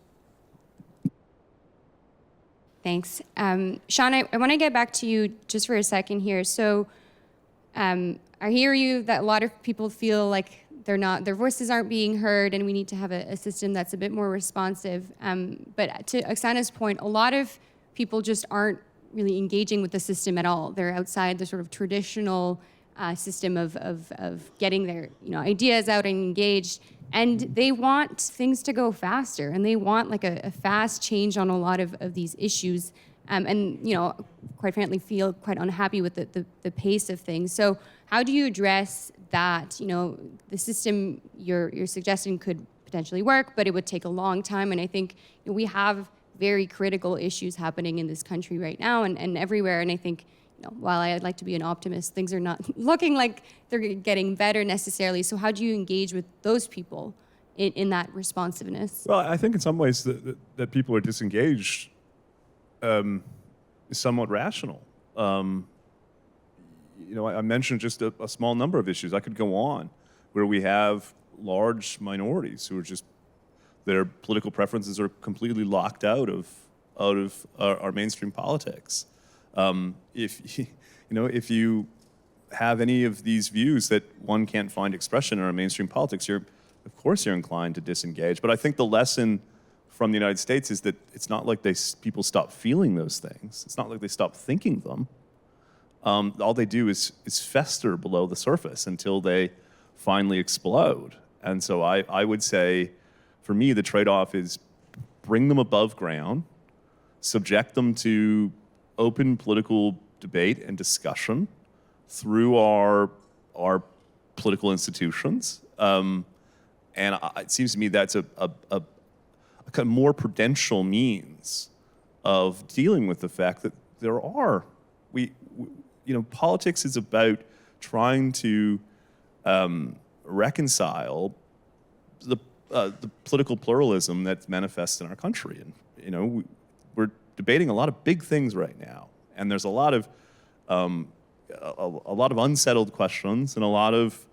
Thanks. Sean, I want to get back to you just for a second here. So I hear you that a lot of people feel like their voices aren't being heard, and we need to have a system that's a bit more responsive. But to Oksana's point, a lot of people just aren't really engaging with the system at all. They're outside the sort of traditional system of getting their ideas out and engaged, and they want things to go faster, and they want like a fast change on a lot of these issues, and quite frankly feel quite unhappy with the pace of things. So how do you address that? The system you're suggesting could potentially work, but it would take a long time, and I think we have very critical issues happening in this country right now and everywhere, and I think while I'd like to be an optimist, things are not looking like they're getting better necessarily. So how do you engage with those people in that responsiveness? Well, I think in some ways that people are disengaged is somewhat rational. I mentioned just a small number of issues. I could go on where we have large minorities who are just, their political preferences are completely locked out of our mainstream politics. If you have any of these views that one can't find expression in our mainstream politics, of course you're inclined to disengage. But I think the lesson from the United States is that it's not like people stop feeling those things. It's not like they stop thinking them. All they do is fester below the surface until they finally explode. And so I would say, for me, the trade-off is bring them above ground, subject them to open political debate and discussion through our political institutions. And it seems to me that's a kind of more prudential means of dealing with the fact that politics is about trying to reconcile the political pluralism that manifests in our country. And we're debating a lot of big things right now, and there's a lot of unsettled questions and a lot of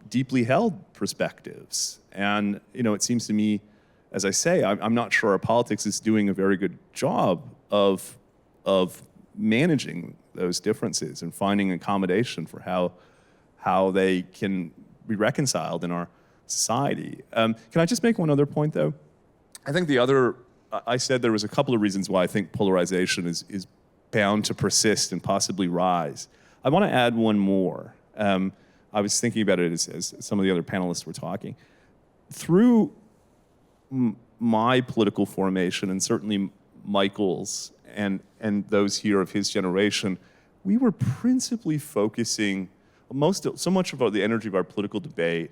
deeply held perspectives. And it seems to me, as I say, I'm not sure our politics is doing a very good job of managing those differences and finding accommodation for how they can be reconciled in our society. Can I just make one other point, though? I think I said there was a couple of reasons why I think polarization is bound to persist and possibly rise. I want to add one more. I was thinking about it as some of the other panelists were talking. Through my political formation, and certainly Michael's and those here of his generation, we were principally focusing, so much of the energy of our political debate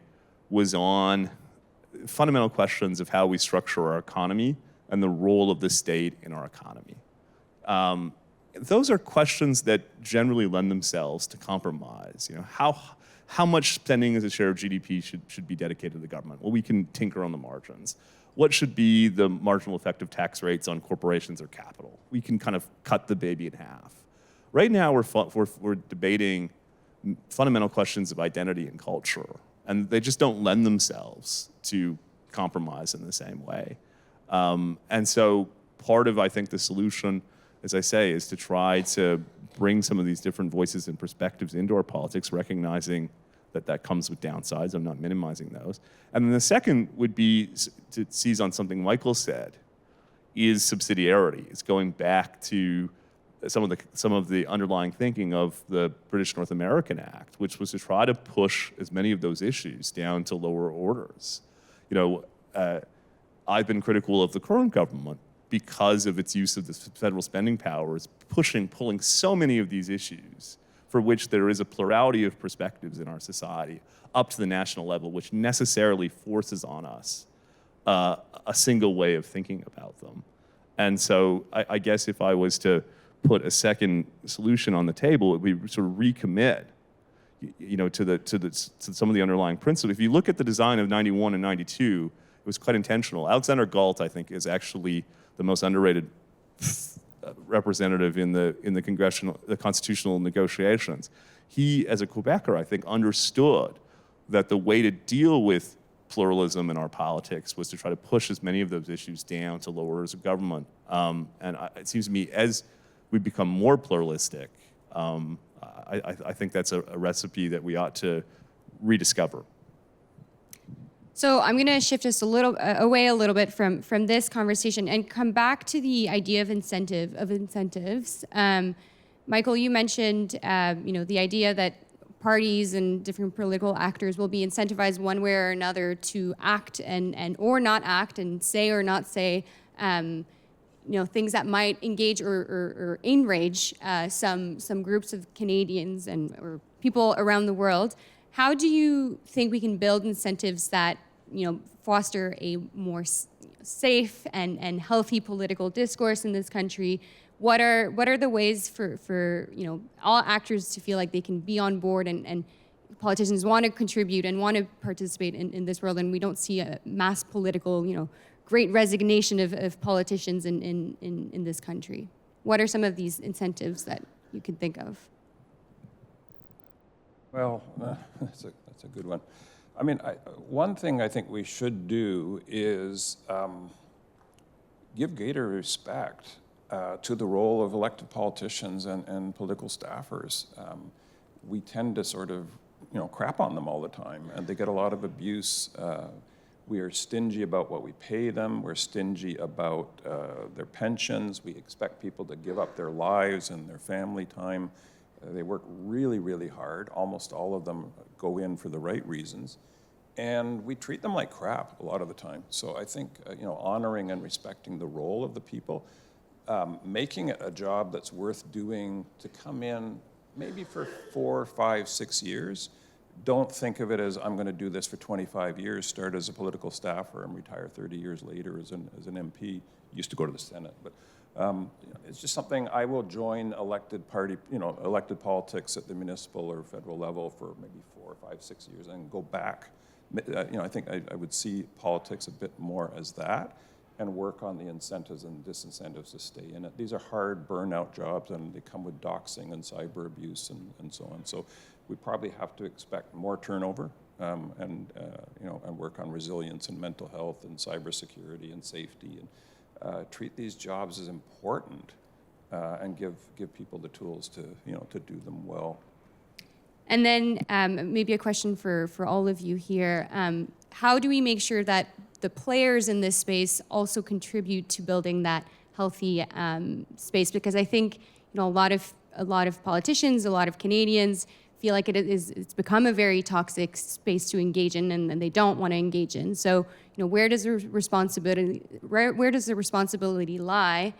was on fundamental questions of how we structure our economy and the role of the state in our economy. Those are questions that generally lend themselves to compromise. How much spending as a share of GDP should be dedicated to the government? Well, we can tinker on the margins. What should be the marginal effective tax rates on corporations or capital? We can kind of cut the baby in half. Right now, we're debating fundamental questions of identity and culture, and they just don't lend themselves to compromise in the same way. And so part of, I think, the solution, as I say, is to try to bring some of these different voices and perspectives into our politics, recognizing that comes with downsides. I'm not minimizing those. And then the second would be to seize on something Michael said, is subsidiarity. It's going back to some of the underlying thinking of the British North American Act, which was to try to push as many of those issues down to lower orders. I've been critical of the current government because of its use of the federal spending powers, pulling so many of these issues for which there is a plurality of perspectives in our society up to the national level, which necessarily forces on us a single way of thinking about them. And so I guess if I was to put a second solution on the table, it would be sort of recommit, to some of the underlying principles. If you look at the design of 91 and 92, it was quite intentional. Alexander Galt, I think, is actually the most underrated representative in the constitutional negotiations. He, as a Quebecer, I think, understood that the way to deal with pluralism in our politics was to try to push as many of those issues down to lower orders of government. It seems to me, as we become more pluralistic, I think that's a recipe that we ought to rediscover. So I'm going to shift us away a little bit from this conversation and come back to the idea of incentives. Michael, you mentioned the idea that parties and different political actors will be incentivized one way or another to act and or not act and say or not say things that might engage or enrage some groups of Canadians or people around the world. How do you think we can build incentives that foster a more safe and healthy political discourse in this country? What are the ways for all actors to feel like they can be on board and politicians want to contribute and want to participate in this world, and we don't see a mass political great resignation of politicians in this country? What are some of these incentives that you can think of? Well, that's a good one. I mean, one thing I think we should do is give greater respect to the role of elected politicians and political staffers. We tend to sort of, crap on them all the time, and they get a lot of abuse. We are stingy about what we pay them. We're stingy about their pensions. We expect people to give up their lives and their family time. They work really, really hard. Almost all of them go in for the right reasons. And we treat them like crap a lot of the time. So I think, honoring and respecting the role of the people, making it a job that's worth doing to come in maybe for 4, 5, 6 years. Don't think of it as, I'm going to do this for 25 years, start as a political staffer and retire 30 years later as an MP. Used to go to the Senate, but it's just something I will join elected politics at the municipal or federal level for maybe 4, 5, 6 years and go back. I think I would see politics a bit more as that and work on the incentives and disincentives to stay in it. These are hard burnout jobs, and they come with doxing and cyber abuse and so on. So we probably have to expect more turnover and work on resilience and mental health and cybersecurity and safety, and treat these jobs as important and give people the tools to do them well. And then maybe a question for all of you here. How do we make sure that the players in this space also contribute to building that healthy space? Because I think a lot of politicians, a lot of Canadians feel like it's become a very toxic space to engage in, and they don't want to engage in. So where does the responsibility lie?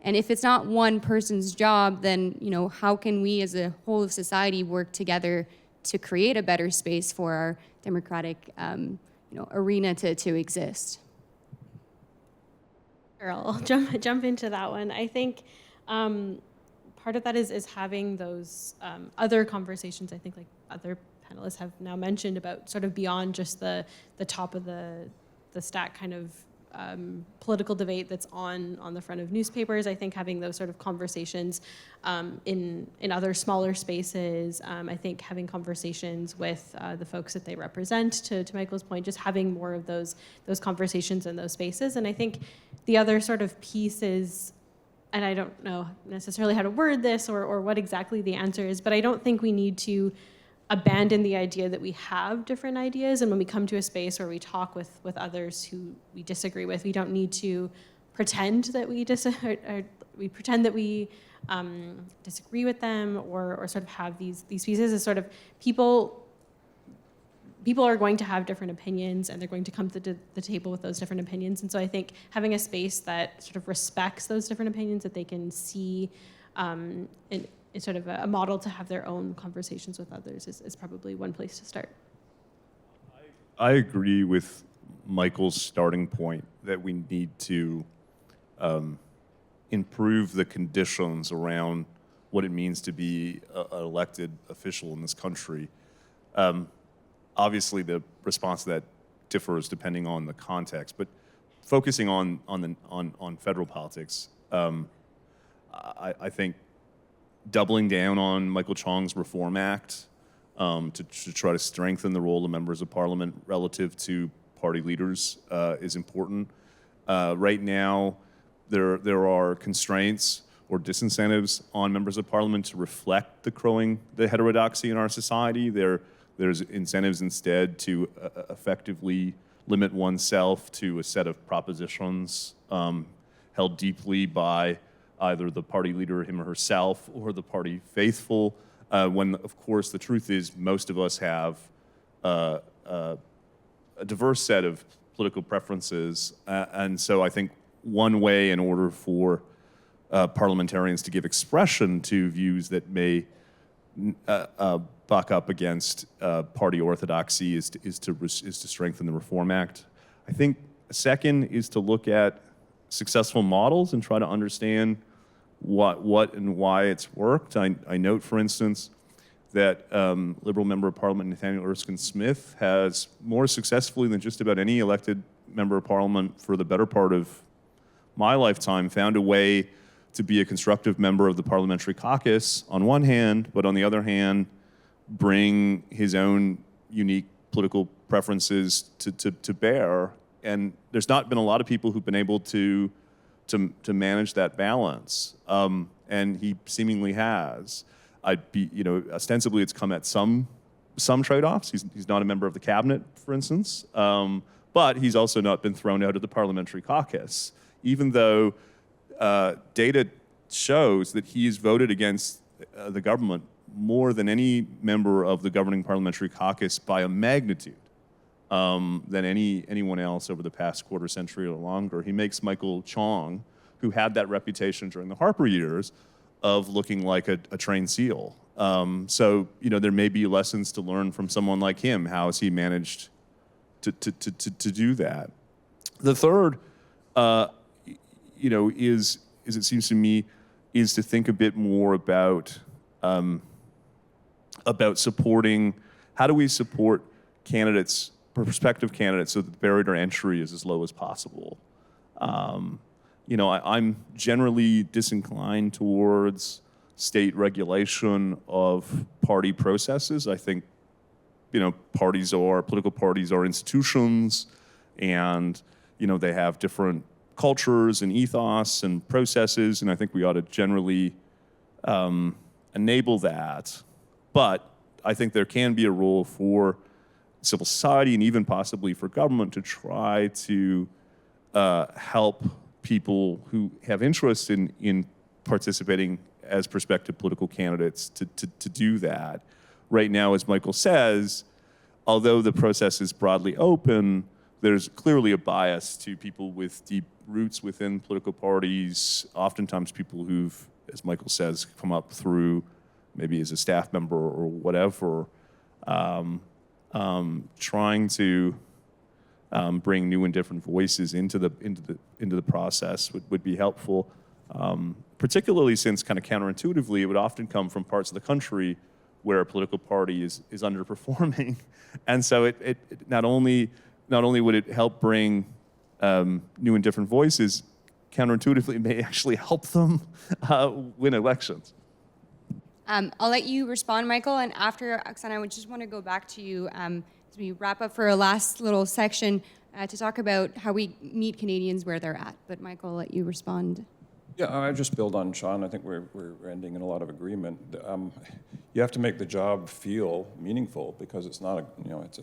And if it's not one person's job, then how can we as a whole of society work together to create a better space for our democratic arena to exist? Sure, I'll jump into that one. I think part of that is having those other conversations. I think like other panelists have now mentioned about sort of beyond just the top of the stack kind of political debate that's on the front of newspapers. I think having those sort of conversations in other smaller spaces. I think having conversations with the folks that they represent. To Michael's point, just having more of those conversations in those spaces. And I think the other sort of piece is, and I don't know necessarily how to word this or what exactly the answer is, but I don't think we need to abandon the idea that we have different ideas, and when we come to a space where we talk with others who we disagree with, we don't need to pretend that we pretend that we disagree with them, or sort of have these pieces as sort of people are going to have different opinions, and they're going to come to the table with those different opinions. And so I think having a space that sort of respects those different opinions, that they can see in sort of a model to have their own conversations with others is probably one place to start. I agree with Michael's starting point that we need to improve the conditions around what it means to be an elected official in this country. Obviously, the response to that differs depending on the context, but focusing on federal politics, I think doubling down on Michael Chong's Reform Act to try to strengthen the role of members of parliament relative to party leaders is important. Right now, there are constraints or disincentives on members of parliament to reflect the heterodoxy in our society. There's incentives instead to effectively limit oneself to a set of propositions held deeply by either the party leader, him or herself, or the party faithful, when, of course, the truth is most of us have a diverse set of political preferences. And so I think one way in order for parliamentarians to give expression to views that may buck up against party orthodoxy is to strengthen the Reform Act. I think a second is to look at successful models and try to understand what and why it's worked. I note, for instance, that Liberal Member of Parliament Nathaniel Erskine Smith has more successfully than just about any elected Member of Parliament for the better part of my lifetime found a way to be a constructive member of the Parliamentary Caucus on one hand, but on the other hand, bring his own unique political preferences to bear. And there's not been a lot of people who've been able to manage that balance, and he seemingly has. Ostensibly it's come at some trade-offs. He's not a member of the cabinet, for instance, but he's also not been thrown out of the Parliamentary Caucus, even though data shows that he's voted against the government more than any member of the governing Parliamentary Caucus by a magnitude than anyone else over the past quarter century or longer. He makes Michael Chong, who had that reputation during the Harper years of looking like a trained SEAL. So there may be lessons to learn from someone like him. How has he managed to do that? The third, is it seems to me, is to think a bit more about supporting. How do we support candidates, prospective candidates, so that the barrier to entry is as low as possible? I'm generally disinclined towards state regulation of party processes. I think, political parties are institutions, and, they have different cultures and ethos and processes, and I think we ought to generally enable that. But I think there can be a role for civil society and even possibly for government to try to help people who have interest in participating as prospective political candidates to do that. Right now, as Michael says, although the process is broadly open, there's clearly a bias to people with deep roots within political parties, oftentimes people who've, as Michael says, come up through maybe as a staff member or whatever, trying to bring new and different voices into the process would be helpful, particularly since kind of counterintuitively it would often come from parts of the country where a political party is underperforming, and so it not only would it help bring new and different voices, counterintuitively it may actually help them win elections. I'll let you respond, Michael, and after Oksana, I would just want to go back to you as we wrap up for a last little section to talk about how we meet Canadians where they're at. But Michael, I'll let you respond. Yeah, I just build on Sean. I think we're ending in a lot of agreement. You have to make the job feel meaningful because it's not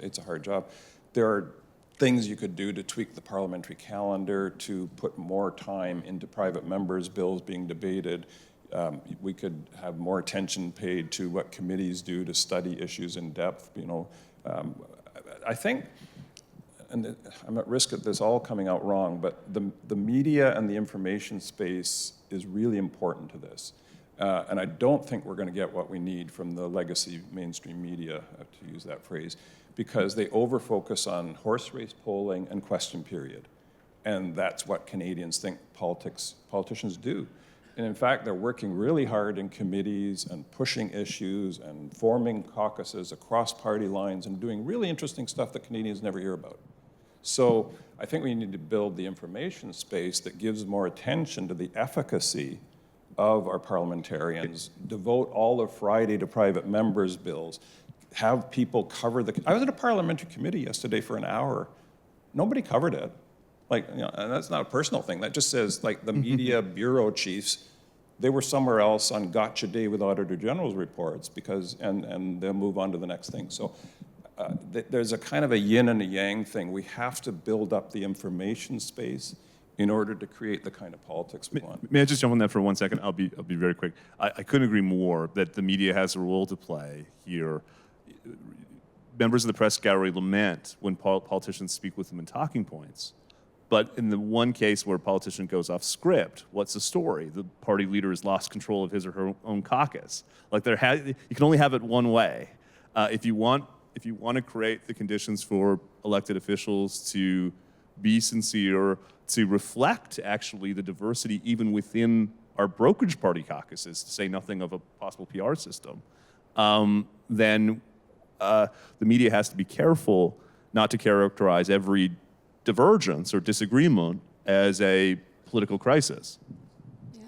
it's a hard job. There are things you could do to tweak the parliamentary calendar, to put more time into private members' bills being debated. We could have more attention paid to what committees do to study issues in depth. I think, and I'm at risk of this all coming out wrong, but the media and the information space is really important to this. And I don't think we're going to get what we need from the legacy mainstream media, to use that phrase, because they over-focus on horse race polling and question period. And that's what Canadians think politicians do. And in fact, they're working really hard in committees and pushing issues and forming caucuses across party lines and doing really interesting stuff that Canadians never hear about. So I think we need to build the information space that gives more attention to the efficacy of our parliamentarians, devote all of Friday to private members' bills, have people cover I was at a parliamentary committee yesterday for an hour. Nobody covered it. And that's not a personal thing. That just says, the media bureau chiefs, they were somewhere else on gotcha day with Auditor General's reports and they'll move on to the next thing. So there's a kind of a yin and a yang thing. We have to build up the information space in order to create the kind of politics we want. May I just jump on that for 1 second? I'll be very quick. I couldn't agree more that the media has a role to play here. Members of the press gallery lament when politicians speak with them in talking points. But in the one case where a politician goes off script, what's the story? The party leader has lost control of his or her own caucus. You can only have it one way. If you want to create the conditions for elected officials to be sincere, to reflect actually the diversity even within our brokerage party caucuses, to say nothing of a possible PR system, then the media has to be careful not to characterize every divergence or disagreement as a political crisis. Yeah.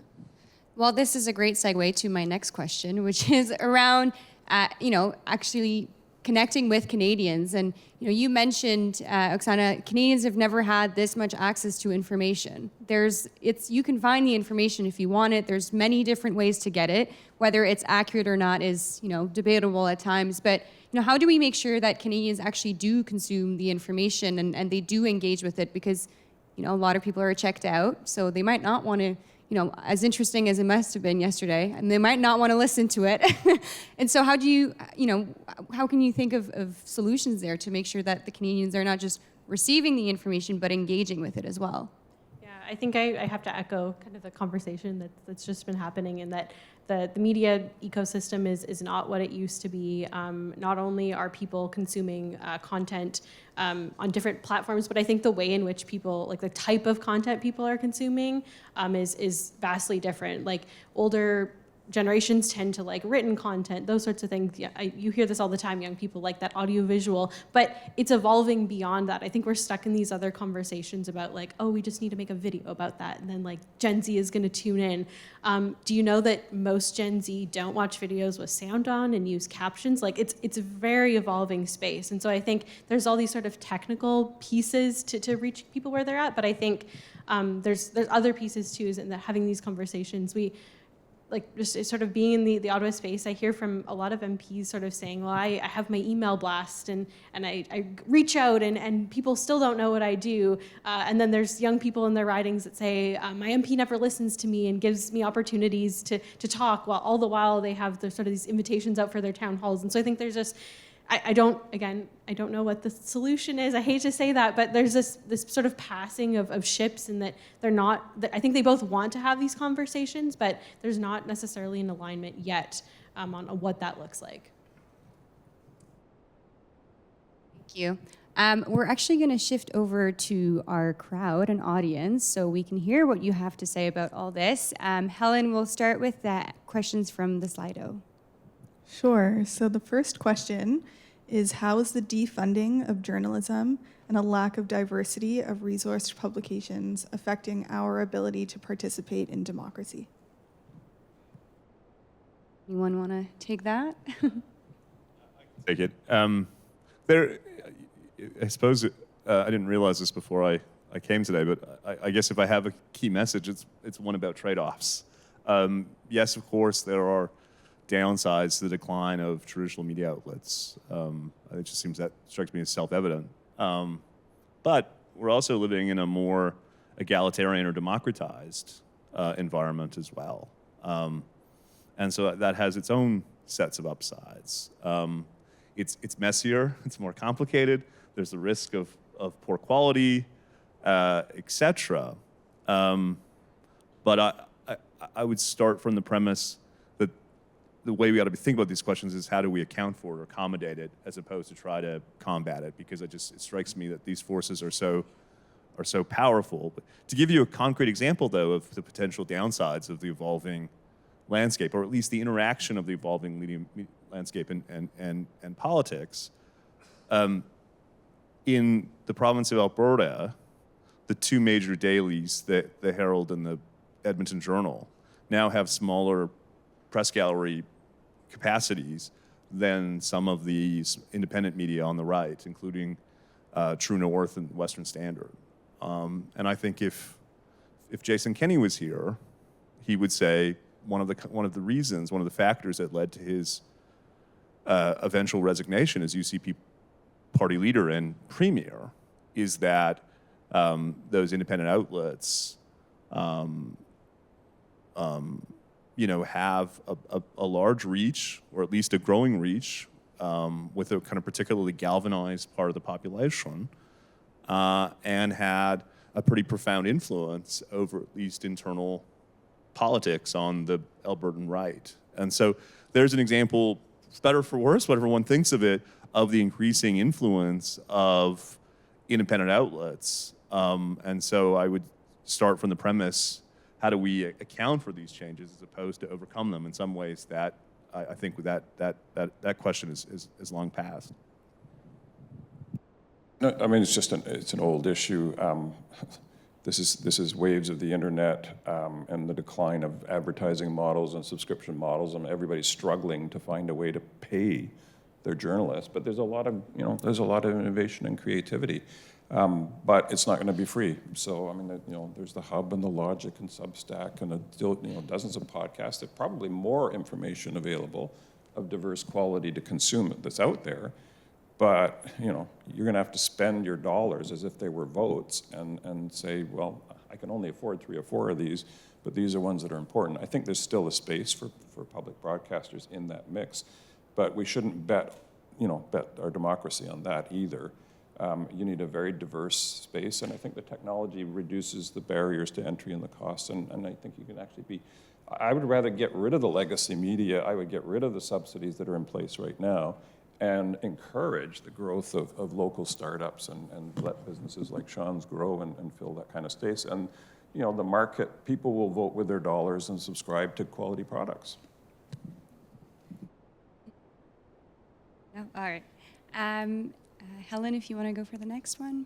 Well, this is a great segue to my next question, which is around, actually connecting with Canadians. And, you mentioned, Oksana, Canadians have never had this much access to information. You can find the information if you want it. There's many different ways to get it. Whether it's accurate or not is, debatable at times. But, how do we make sure that Canadians actually do consume the information and they do engage with it? Because, a lot of people are checked out, so they might not want to, as interesting as it must have been yesterday, and they might not want to listen to it. And so how do you, how can you think of solutions there to make sure that the Canadians are not just receiving the information, but engaging with it as well? Yeah, I think I have to echo kind of the conversation that's just been happening, in that the media ecosystem is not what it used to be. Not only are people consuming content on different platforms, but I think the way in which people, the type of content people are consuming is vastly different. Older generations tend to like written content, those sorts of things. Yeah, you hear this all the time, young people like that audiovisual, but it's evolving beyond that. I think we're stuck in these other conversations about we just need to make a video about that, and then Gen Z is gonna tune in. Do you know that most Gen Z don't watch videos with sound on and use captions? It's a very evolving space. And so I think there's all these sort of technical pieces to reach people where they're at, but I think there's other pieces too, is in that having these conversations, just sort of being in the Ottawa space, I hear from a lot of MPs sort of saying, well, I have my email blast and I reach out and people still don't know what I do. And then there's young people in their ridings that say, my MP never listens to me and gives me opportunities to talk, while all the while they have the sort of these invitations out for their town halls. And so I think there's just, I don't know what the solution is. I hate to say that, but there's this sort of passing of ships, and that they're not, I think they both want to have these conversations, but there's not necessarily an alignment yet on what that looks like. Thank you. We're actually going to shift over to our crowd and audience so we can hear what you have to say about all this. Helen, we'll start with questions from the Slido. Sure. So the first question is, how is the defunding of journalism and a lack of diversity of resourced publications affecting our ability to participate in democracy? Anyone want to take that? Take it. I suppose I didn't realize this before I I came today, but I guess if I have a key message, it's one about trade-offs. Yes, of course, there are downsides to the decline of traditional media outlets. It just strikes me as self-evident. But we're also living in a more egalitarian or democratized environment as well. And so that has its own sets of upsides. It's messier, it's more complicated, there's the risk of poor quality, etc. But I would start from the premise that the way we ought to think about these questions is how do we account for it or accommodate it as opposed to try to combat it, because it strikes me that these forces are so powerful. But to give you a concrete example, though, of the potential downsides of the evolving landscape, or at least the interaction of the evolving media landscape and politics, in the province of Alberta, the two major dailies, the Herald and the Edmonton Journal, now have smaller press gallery capacities than some of these independent media on the right, including True North and Western Standard. And I think if Jason Kenney was here, he would say one of the factors that led to his eventual resignation as UCP party leader and premier is that those independent outlets, have a large reach, or at least a growing reach, with a kind of particularly galvanized part of the population, and had a pretty profound influence over at least internal politics on the Albertan right. And so there's an example, better for worse, whatever one thinks of it, of the increasing influence of independent outlets. And so I would start from the premise, how do we account for these changes as opposed to overcome them? In some ways, that I think that question is long past. No, I mean, it's an old issue. This is waves of the internet and the decline of advertising models and subscription models, and everybody's struggling to find a way to pay their journalists. But there's a lot of innovation and creativity, but it's not going to be free. So I mean, there's the Hub and the Logic and Substack and dozens of podcasts. There's probably more information available of diverse quality to consume that's out there. But you're going to have to spend your dollars as if they were votes and say, well, I can only afford 3 or 4 of these, but these are ones that are important. I think there's still a space for public broadcasters in that mix, but we shouldn't bet our democracy on that either. You need a very diverse space, and I think the technology reduces the barriers to entry and the costs, and I think you can actually I would rather get rid of the legacy media. I would get rid of the subsidies that are in place right now and encourage the growth of local startups and let businesses like Sean's grow and fill that kind of space. And the market, people will vote with their dollars and subscribe to quality products. No? All right. Helen, if you want to go for the next one.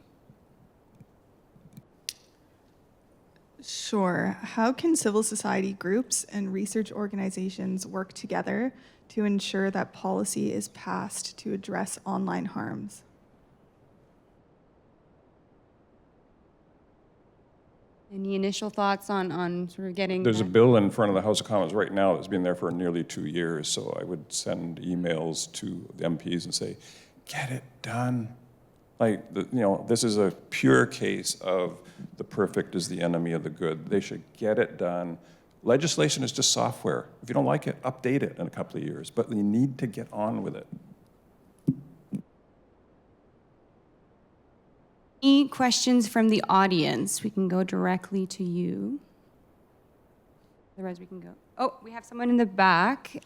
Sure. How can civil society groups and research organizations work together to ensure that policy is passed to address online harms? Any initial thoughts on sort of getting... There's a bill in front of the House of Commons right now that's been there for nearly 2 years, so I would send emails to the MPs and say, get it done. This is a pure case of the perfect is the enemy of the good. They should get it done. Legislation is just software. If you don't like it, update it in a couple of years, but you need to get on with it. Any questions from the audience? We can go directly to you. Otherwise, we can go. Oh, we have someone in the back.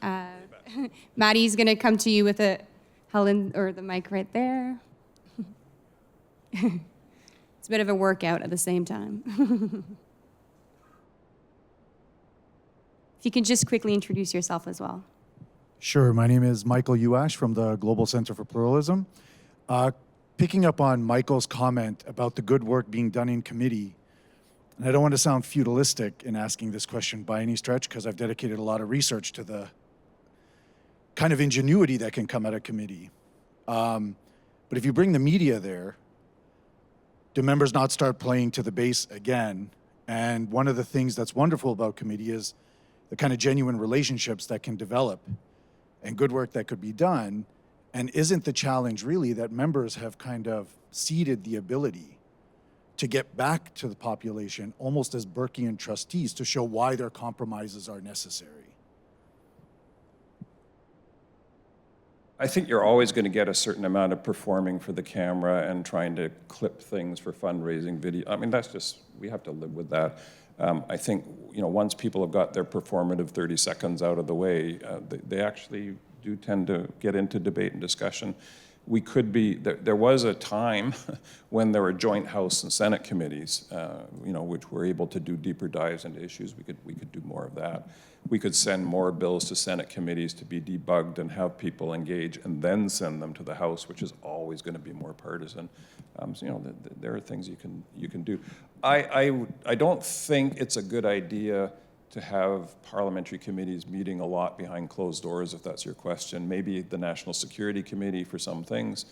Maddie's going to come to you with Helen, or the mic right there. It's a bit of a workout at the same time. If you can just quickly introduce yourself as well. Sure. My name is Michael Uash from the Global Center for Pluralism. Picking up on Michael's comment about the good work being done in committee, and I don't want to sound feudalistic in asking this question by any stretch, because I've dedicated a lot of research to the kind of ingenuity that can come out of committee. But if you bring the media there, do members not start playing to the base again? And one of the things that's wonderful about committee is the kind of genuine relationships that can develop and good work that could be done. And isn't the challenge really that members have kind of ceded the ability to get back to the population almost as Burkean trustees to show why their compromises are necessary? I think you're always going to get a certain amount of performing for the camera and trying to clip things for fundraising video. I mean, that's just, we have to live with that. I think, you know, once people have got their performative 30 seconds out of the way, they actually do tend to get into debate and discussion. We could be, there was a time when there were joint House and Senate committees, you know, which were able to do deeper dives into issues. We could do more of that. We could send more bills to Senate committees to be debugged and have people engage and then send them to the House, which is always going to be more partisan. So, you know, there are things you can do. I don't think it's a good idea to have parliamentary committees meeting a lot behind closed doors, if that's your question. Maybe the National Security Committee for some things.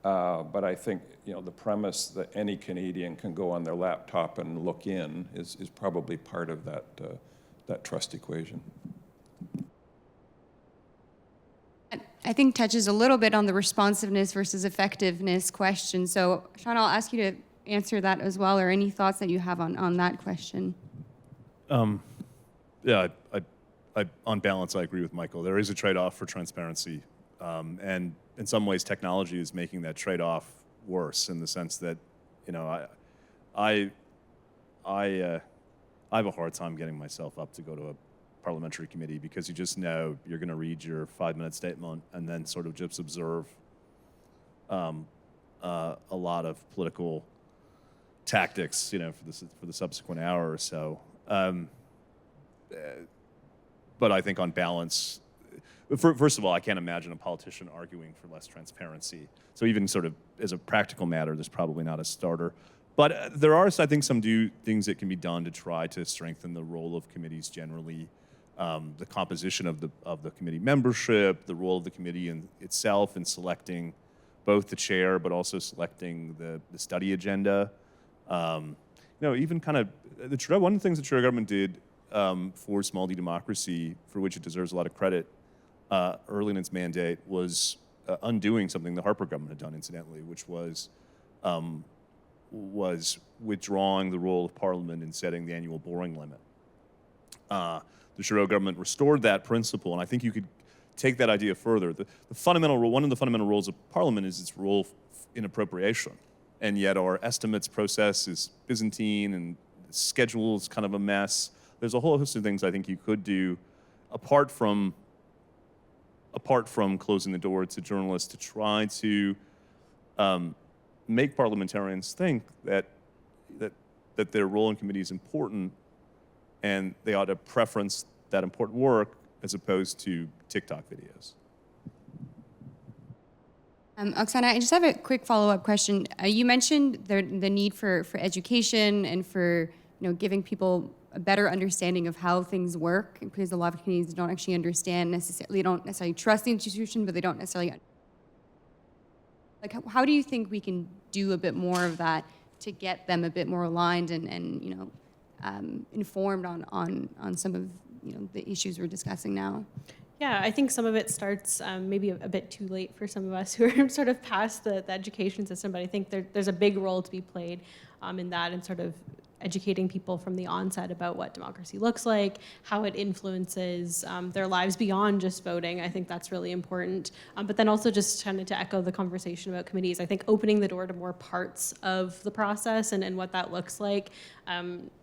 But I think, you know, the premise that any Canadian can go on their laptop and look in is probably part of that, that trust equation. I think touches a little bit on the responsiveness versus effectiveness question. So, Sean, I'll ask you to answer that as well, or any thoughts that you have on that question. Yeah, I, on balance, I agree with Michael. There is a trade-off for transparency, and in some ways, technology is making that trade-off worse in the sense that, you know, I have a hard time getting myself up to go to a parliamentary committee because you just know you're going to read your 5-minute statement and then sort of just observe a lot of political tactics, you know, for the subsequent hour or so. But I think on balance, first of all, I can't imagine a politician arguing for less transparency. So even sort of as a practical matter, there's probably not a starter. But there are, I think, some things that can be done to try to strengthen the role of committees generally, the composition of the committee membership, the role of the committee in itself in selecting both the chair, but also selecting the study agenda. You know, even kind of one of the things the Trudeau government did for small d democracy, for which it deserves a lot of credit, early in its mandate, was undoing something the Harper government had done, incidentally, which was withdrawing the role of Parliament in setting the annual boring limit. The Trudeau government restored that principle, and I think you could take that idea further. The fundamental role, one of the fundamental roles of Parliament is its role in appropriation, and yet our estimates process is Byzantine, and the schedule is kind of a mess. There's a whole host of things I think you could do apart from closing the door to journalists to try to make parliamentarians think that their role in committee is important and they ought to preference that important work as opposed to TikTok videos. Oksana, I just have a quick follow-up question. You mentioned the need for education and for, you know, giving people a better understanding of how things work, because a lot of Canadians don't actually understand necessarily, they don't necessarily trust the institution, but they don't necessarily. Like, how do you think we can do a bit more of that to get them a bit more aligned and you know, informed on some of, you know, the issues we're discussing now? Yeah, I think some of it starts maybe a bit too late for some of us who are sort of past the education system, but I think there's a big role to be played in that, and sort of educating people from the onset about what democracy looks like, how it influences their lives beyond just voting. I think that's really important. But then also just kind of to echo the conversation about committees, I think opening the door to more parts of the process and what that looks like.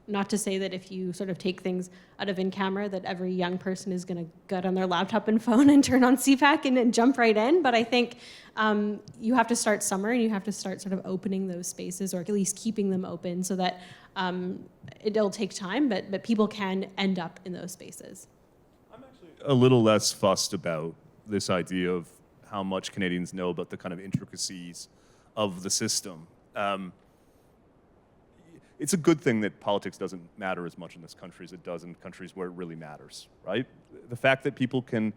Not to say that if you sort of take things out of in camera that every young person is going to get on their laptop and phone and turn on CPAC and jump right in. But I think you have to start somewhere, and you have to start sort of opening those spaces, or at least keeping them open, so that it'll take time, but people can end up in those spaces. I'm actually a little less fussed about this idea of how much Canadians know about the kind of intricacies of the system. It's a good thing that politics doesn't matter as much in this country as it does in countries where it really matters, right? The fact that people can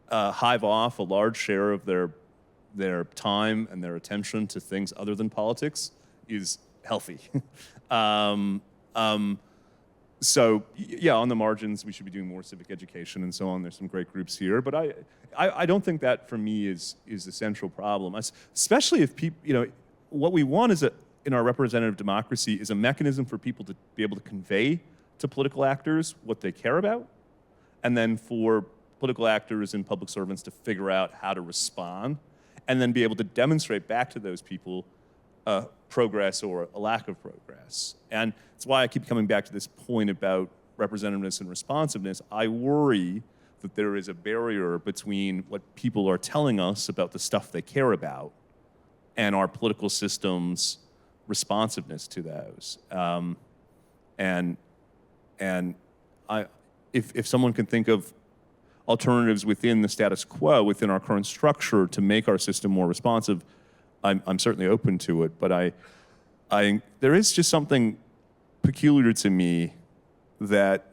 hive off a large share of their time and their attention to things other than politics is healthy. So yeah, on the margins, we should be doing more civic education and so on. There's some great groups here, but I don't think that for me is the central problem. Especially if people, what we want is in our representative democracy is a mechanism for people to be able to convey to political actors what they care about, and then for political actors and public servants to figure out how to respond, and then be able to demonstrate back to those people progress or a lack of progress. And that's why I keep coming back to this point about representativeness and responsiveness. I worry that there is a barrier between what people are telling us about the stuff they care about and our political system's responsiveness to those. If someone can think of alternatives within the status quo, within our current structure, to make our system more responsive, I'm certainly open to it. But there is just something peculiar to me that,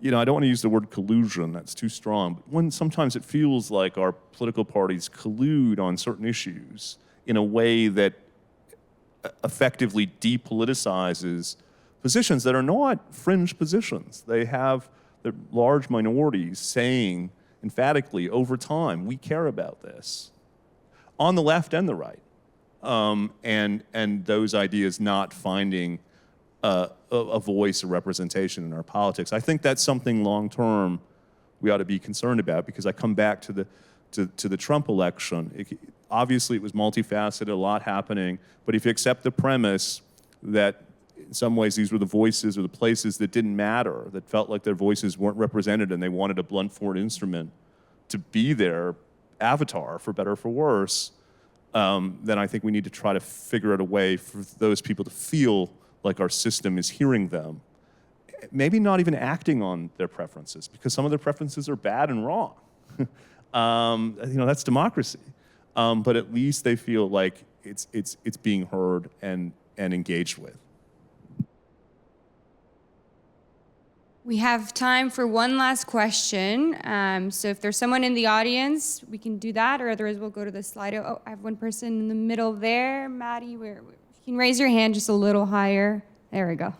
I don't want to use the word collusion, that's too strong, but when sometimes it feels like our political parties collude on certain issues in a way that effectively depoliticizes positions that are not fringe positions. They have the large minorities saying emphatically over time, we care about this, on the left and the right. And those ideas not finding a voice or representation in our politics. I think that's something long-term we ought to be concerned about, because I come back to the Trump election. Obviously, it was multifaceted, a lot happening, but if you accept the premise that in some ways these were the voices or the places that didn't matter, that felt like their voices weren't represented and they wanted a blunt force instrument to be their avatar, for better or for worse, then I think we need to try to figure out a way for those people to feel like our system is hearing them. Maybe not even acting on their preferences, because some of their preferences are bad and wrong. That's democracy. But at least they feel like it's being heard and engaged with. We have time for one last question. So if there's someone in the audience, we can do that, or otherwise we'll go to the Slido. Oh, I have one person in the middle there. Maddie, you can raise your hand just a little higher. There we go.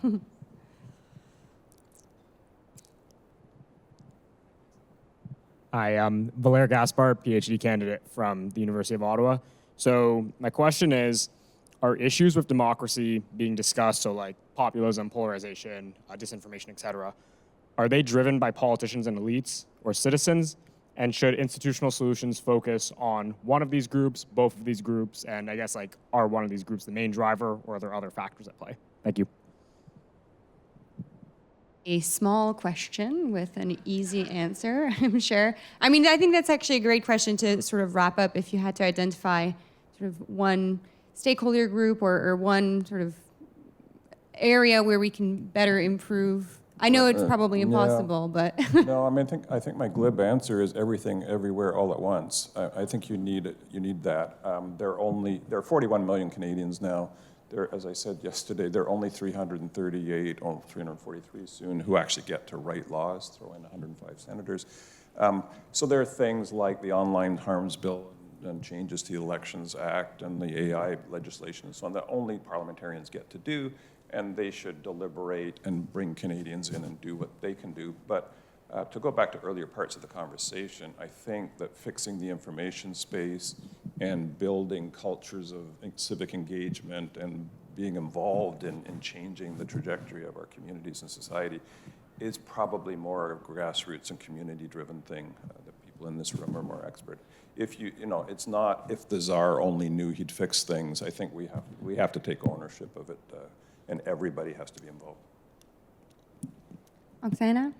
Hi, I'm Valère Gaspar, PhD candidate from the University of Ottawa. So my question is, are issues with democracy being discussed, so like populism, polarization, disinformation, et cetera, are they driven by politicians and elites or citizens? And should institutional solutions focus on one of these groups, both of these groups, and I guess are one of these groups the main driver, or are there other factors at play? Thank you. A small question with an easy answer, I'm sure. I mean, I think that's actually a great question to sort of wrap up if you had to identify sort of one stakeholder group or one sort of area where we can better improve. I know it's probably impossible, but No, I think my glib answer is everything, everywhere, all at once. I think you need that. There are 41 million Canadians now. As I said yesterday, there are only 338 or 343 soon who actually get to write laws, throw in 105 senators. So there are things like the Online Harms Bill and changes to the Elections Act and the AI legislation and so on that only parliamentarians get to do, and they should deliberate and bring Canadians in and do what they can do. But to go back to earlier parts of the conversation, I think that fixing the information space and building cultures of civic engagement and being involved in changing the trajectory of our communities and society is probably more a grassroots and community-driven thing that people in this room are more expert. It's not if the czar only knew he'd fix things. I think we have to take ownership of it, and everybody has to be involved. Oksana?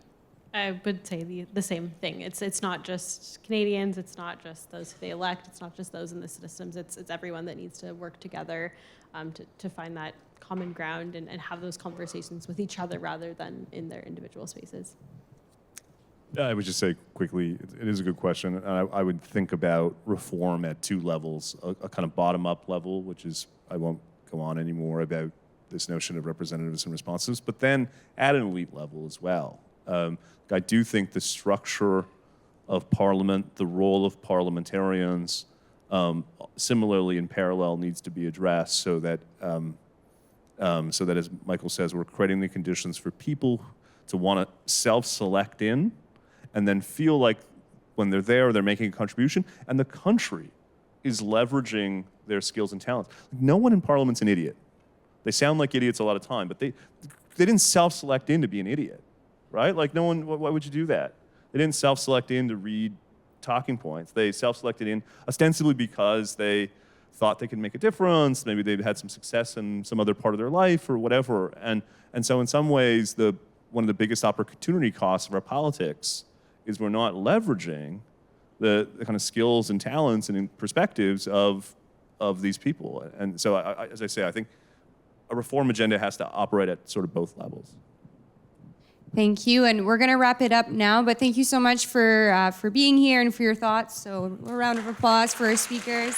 I would say the same thing. It's not just Canadians. It's not just those who they elect. It's not just those in the systems. It's everyone that needs to work together to find that common ground and have those conversations with each other rather than in their individual spaces. I would just say quickly, it is a good question. And I would think about reform at two levels, a kind of bottom-up level, which is, I won't go on anymore about this notion of representatives and responsives, but then at an elite level as well. I do think the structure of Parliament, the role of parliamentarians, similarly in parallel needs to be addressed so that so that, as Michael says, we're creating the conditions for people to want to self-select in and then feel like when they're there, they're making a contribution, and the country is leveraging their skills and talents. No one in Parliament's an idiot. They sound like idiots a lot of time, but they didn't self-select in to be an idiot, right? Like no one, why would you do that? They didn't self-select in to read talking points. They self-selected in ostensibly because they thought they could make a difference. Maybe they've had some success in some other part of their life or whatever. And so in some ways, one of the biggest opportunity costs of our politics is we're not leveraging the kind of skills and talents and perspectives of these people. And so, as I say, I think a reform agenda has to operate at sort of both levels. Thank you, and we're going to wrap it up now, but thank you so much for being here and for your thoughts. So a round of applause for our speakers.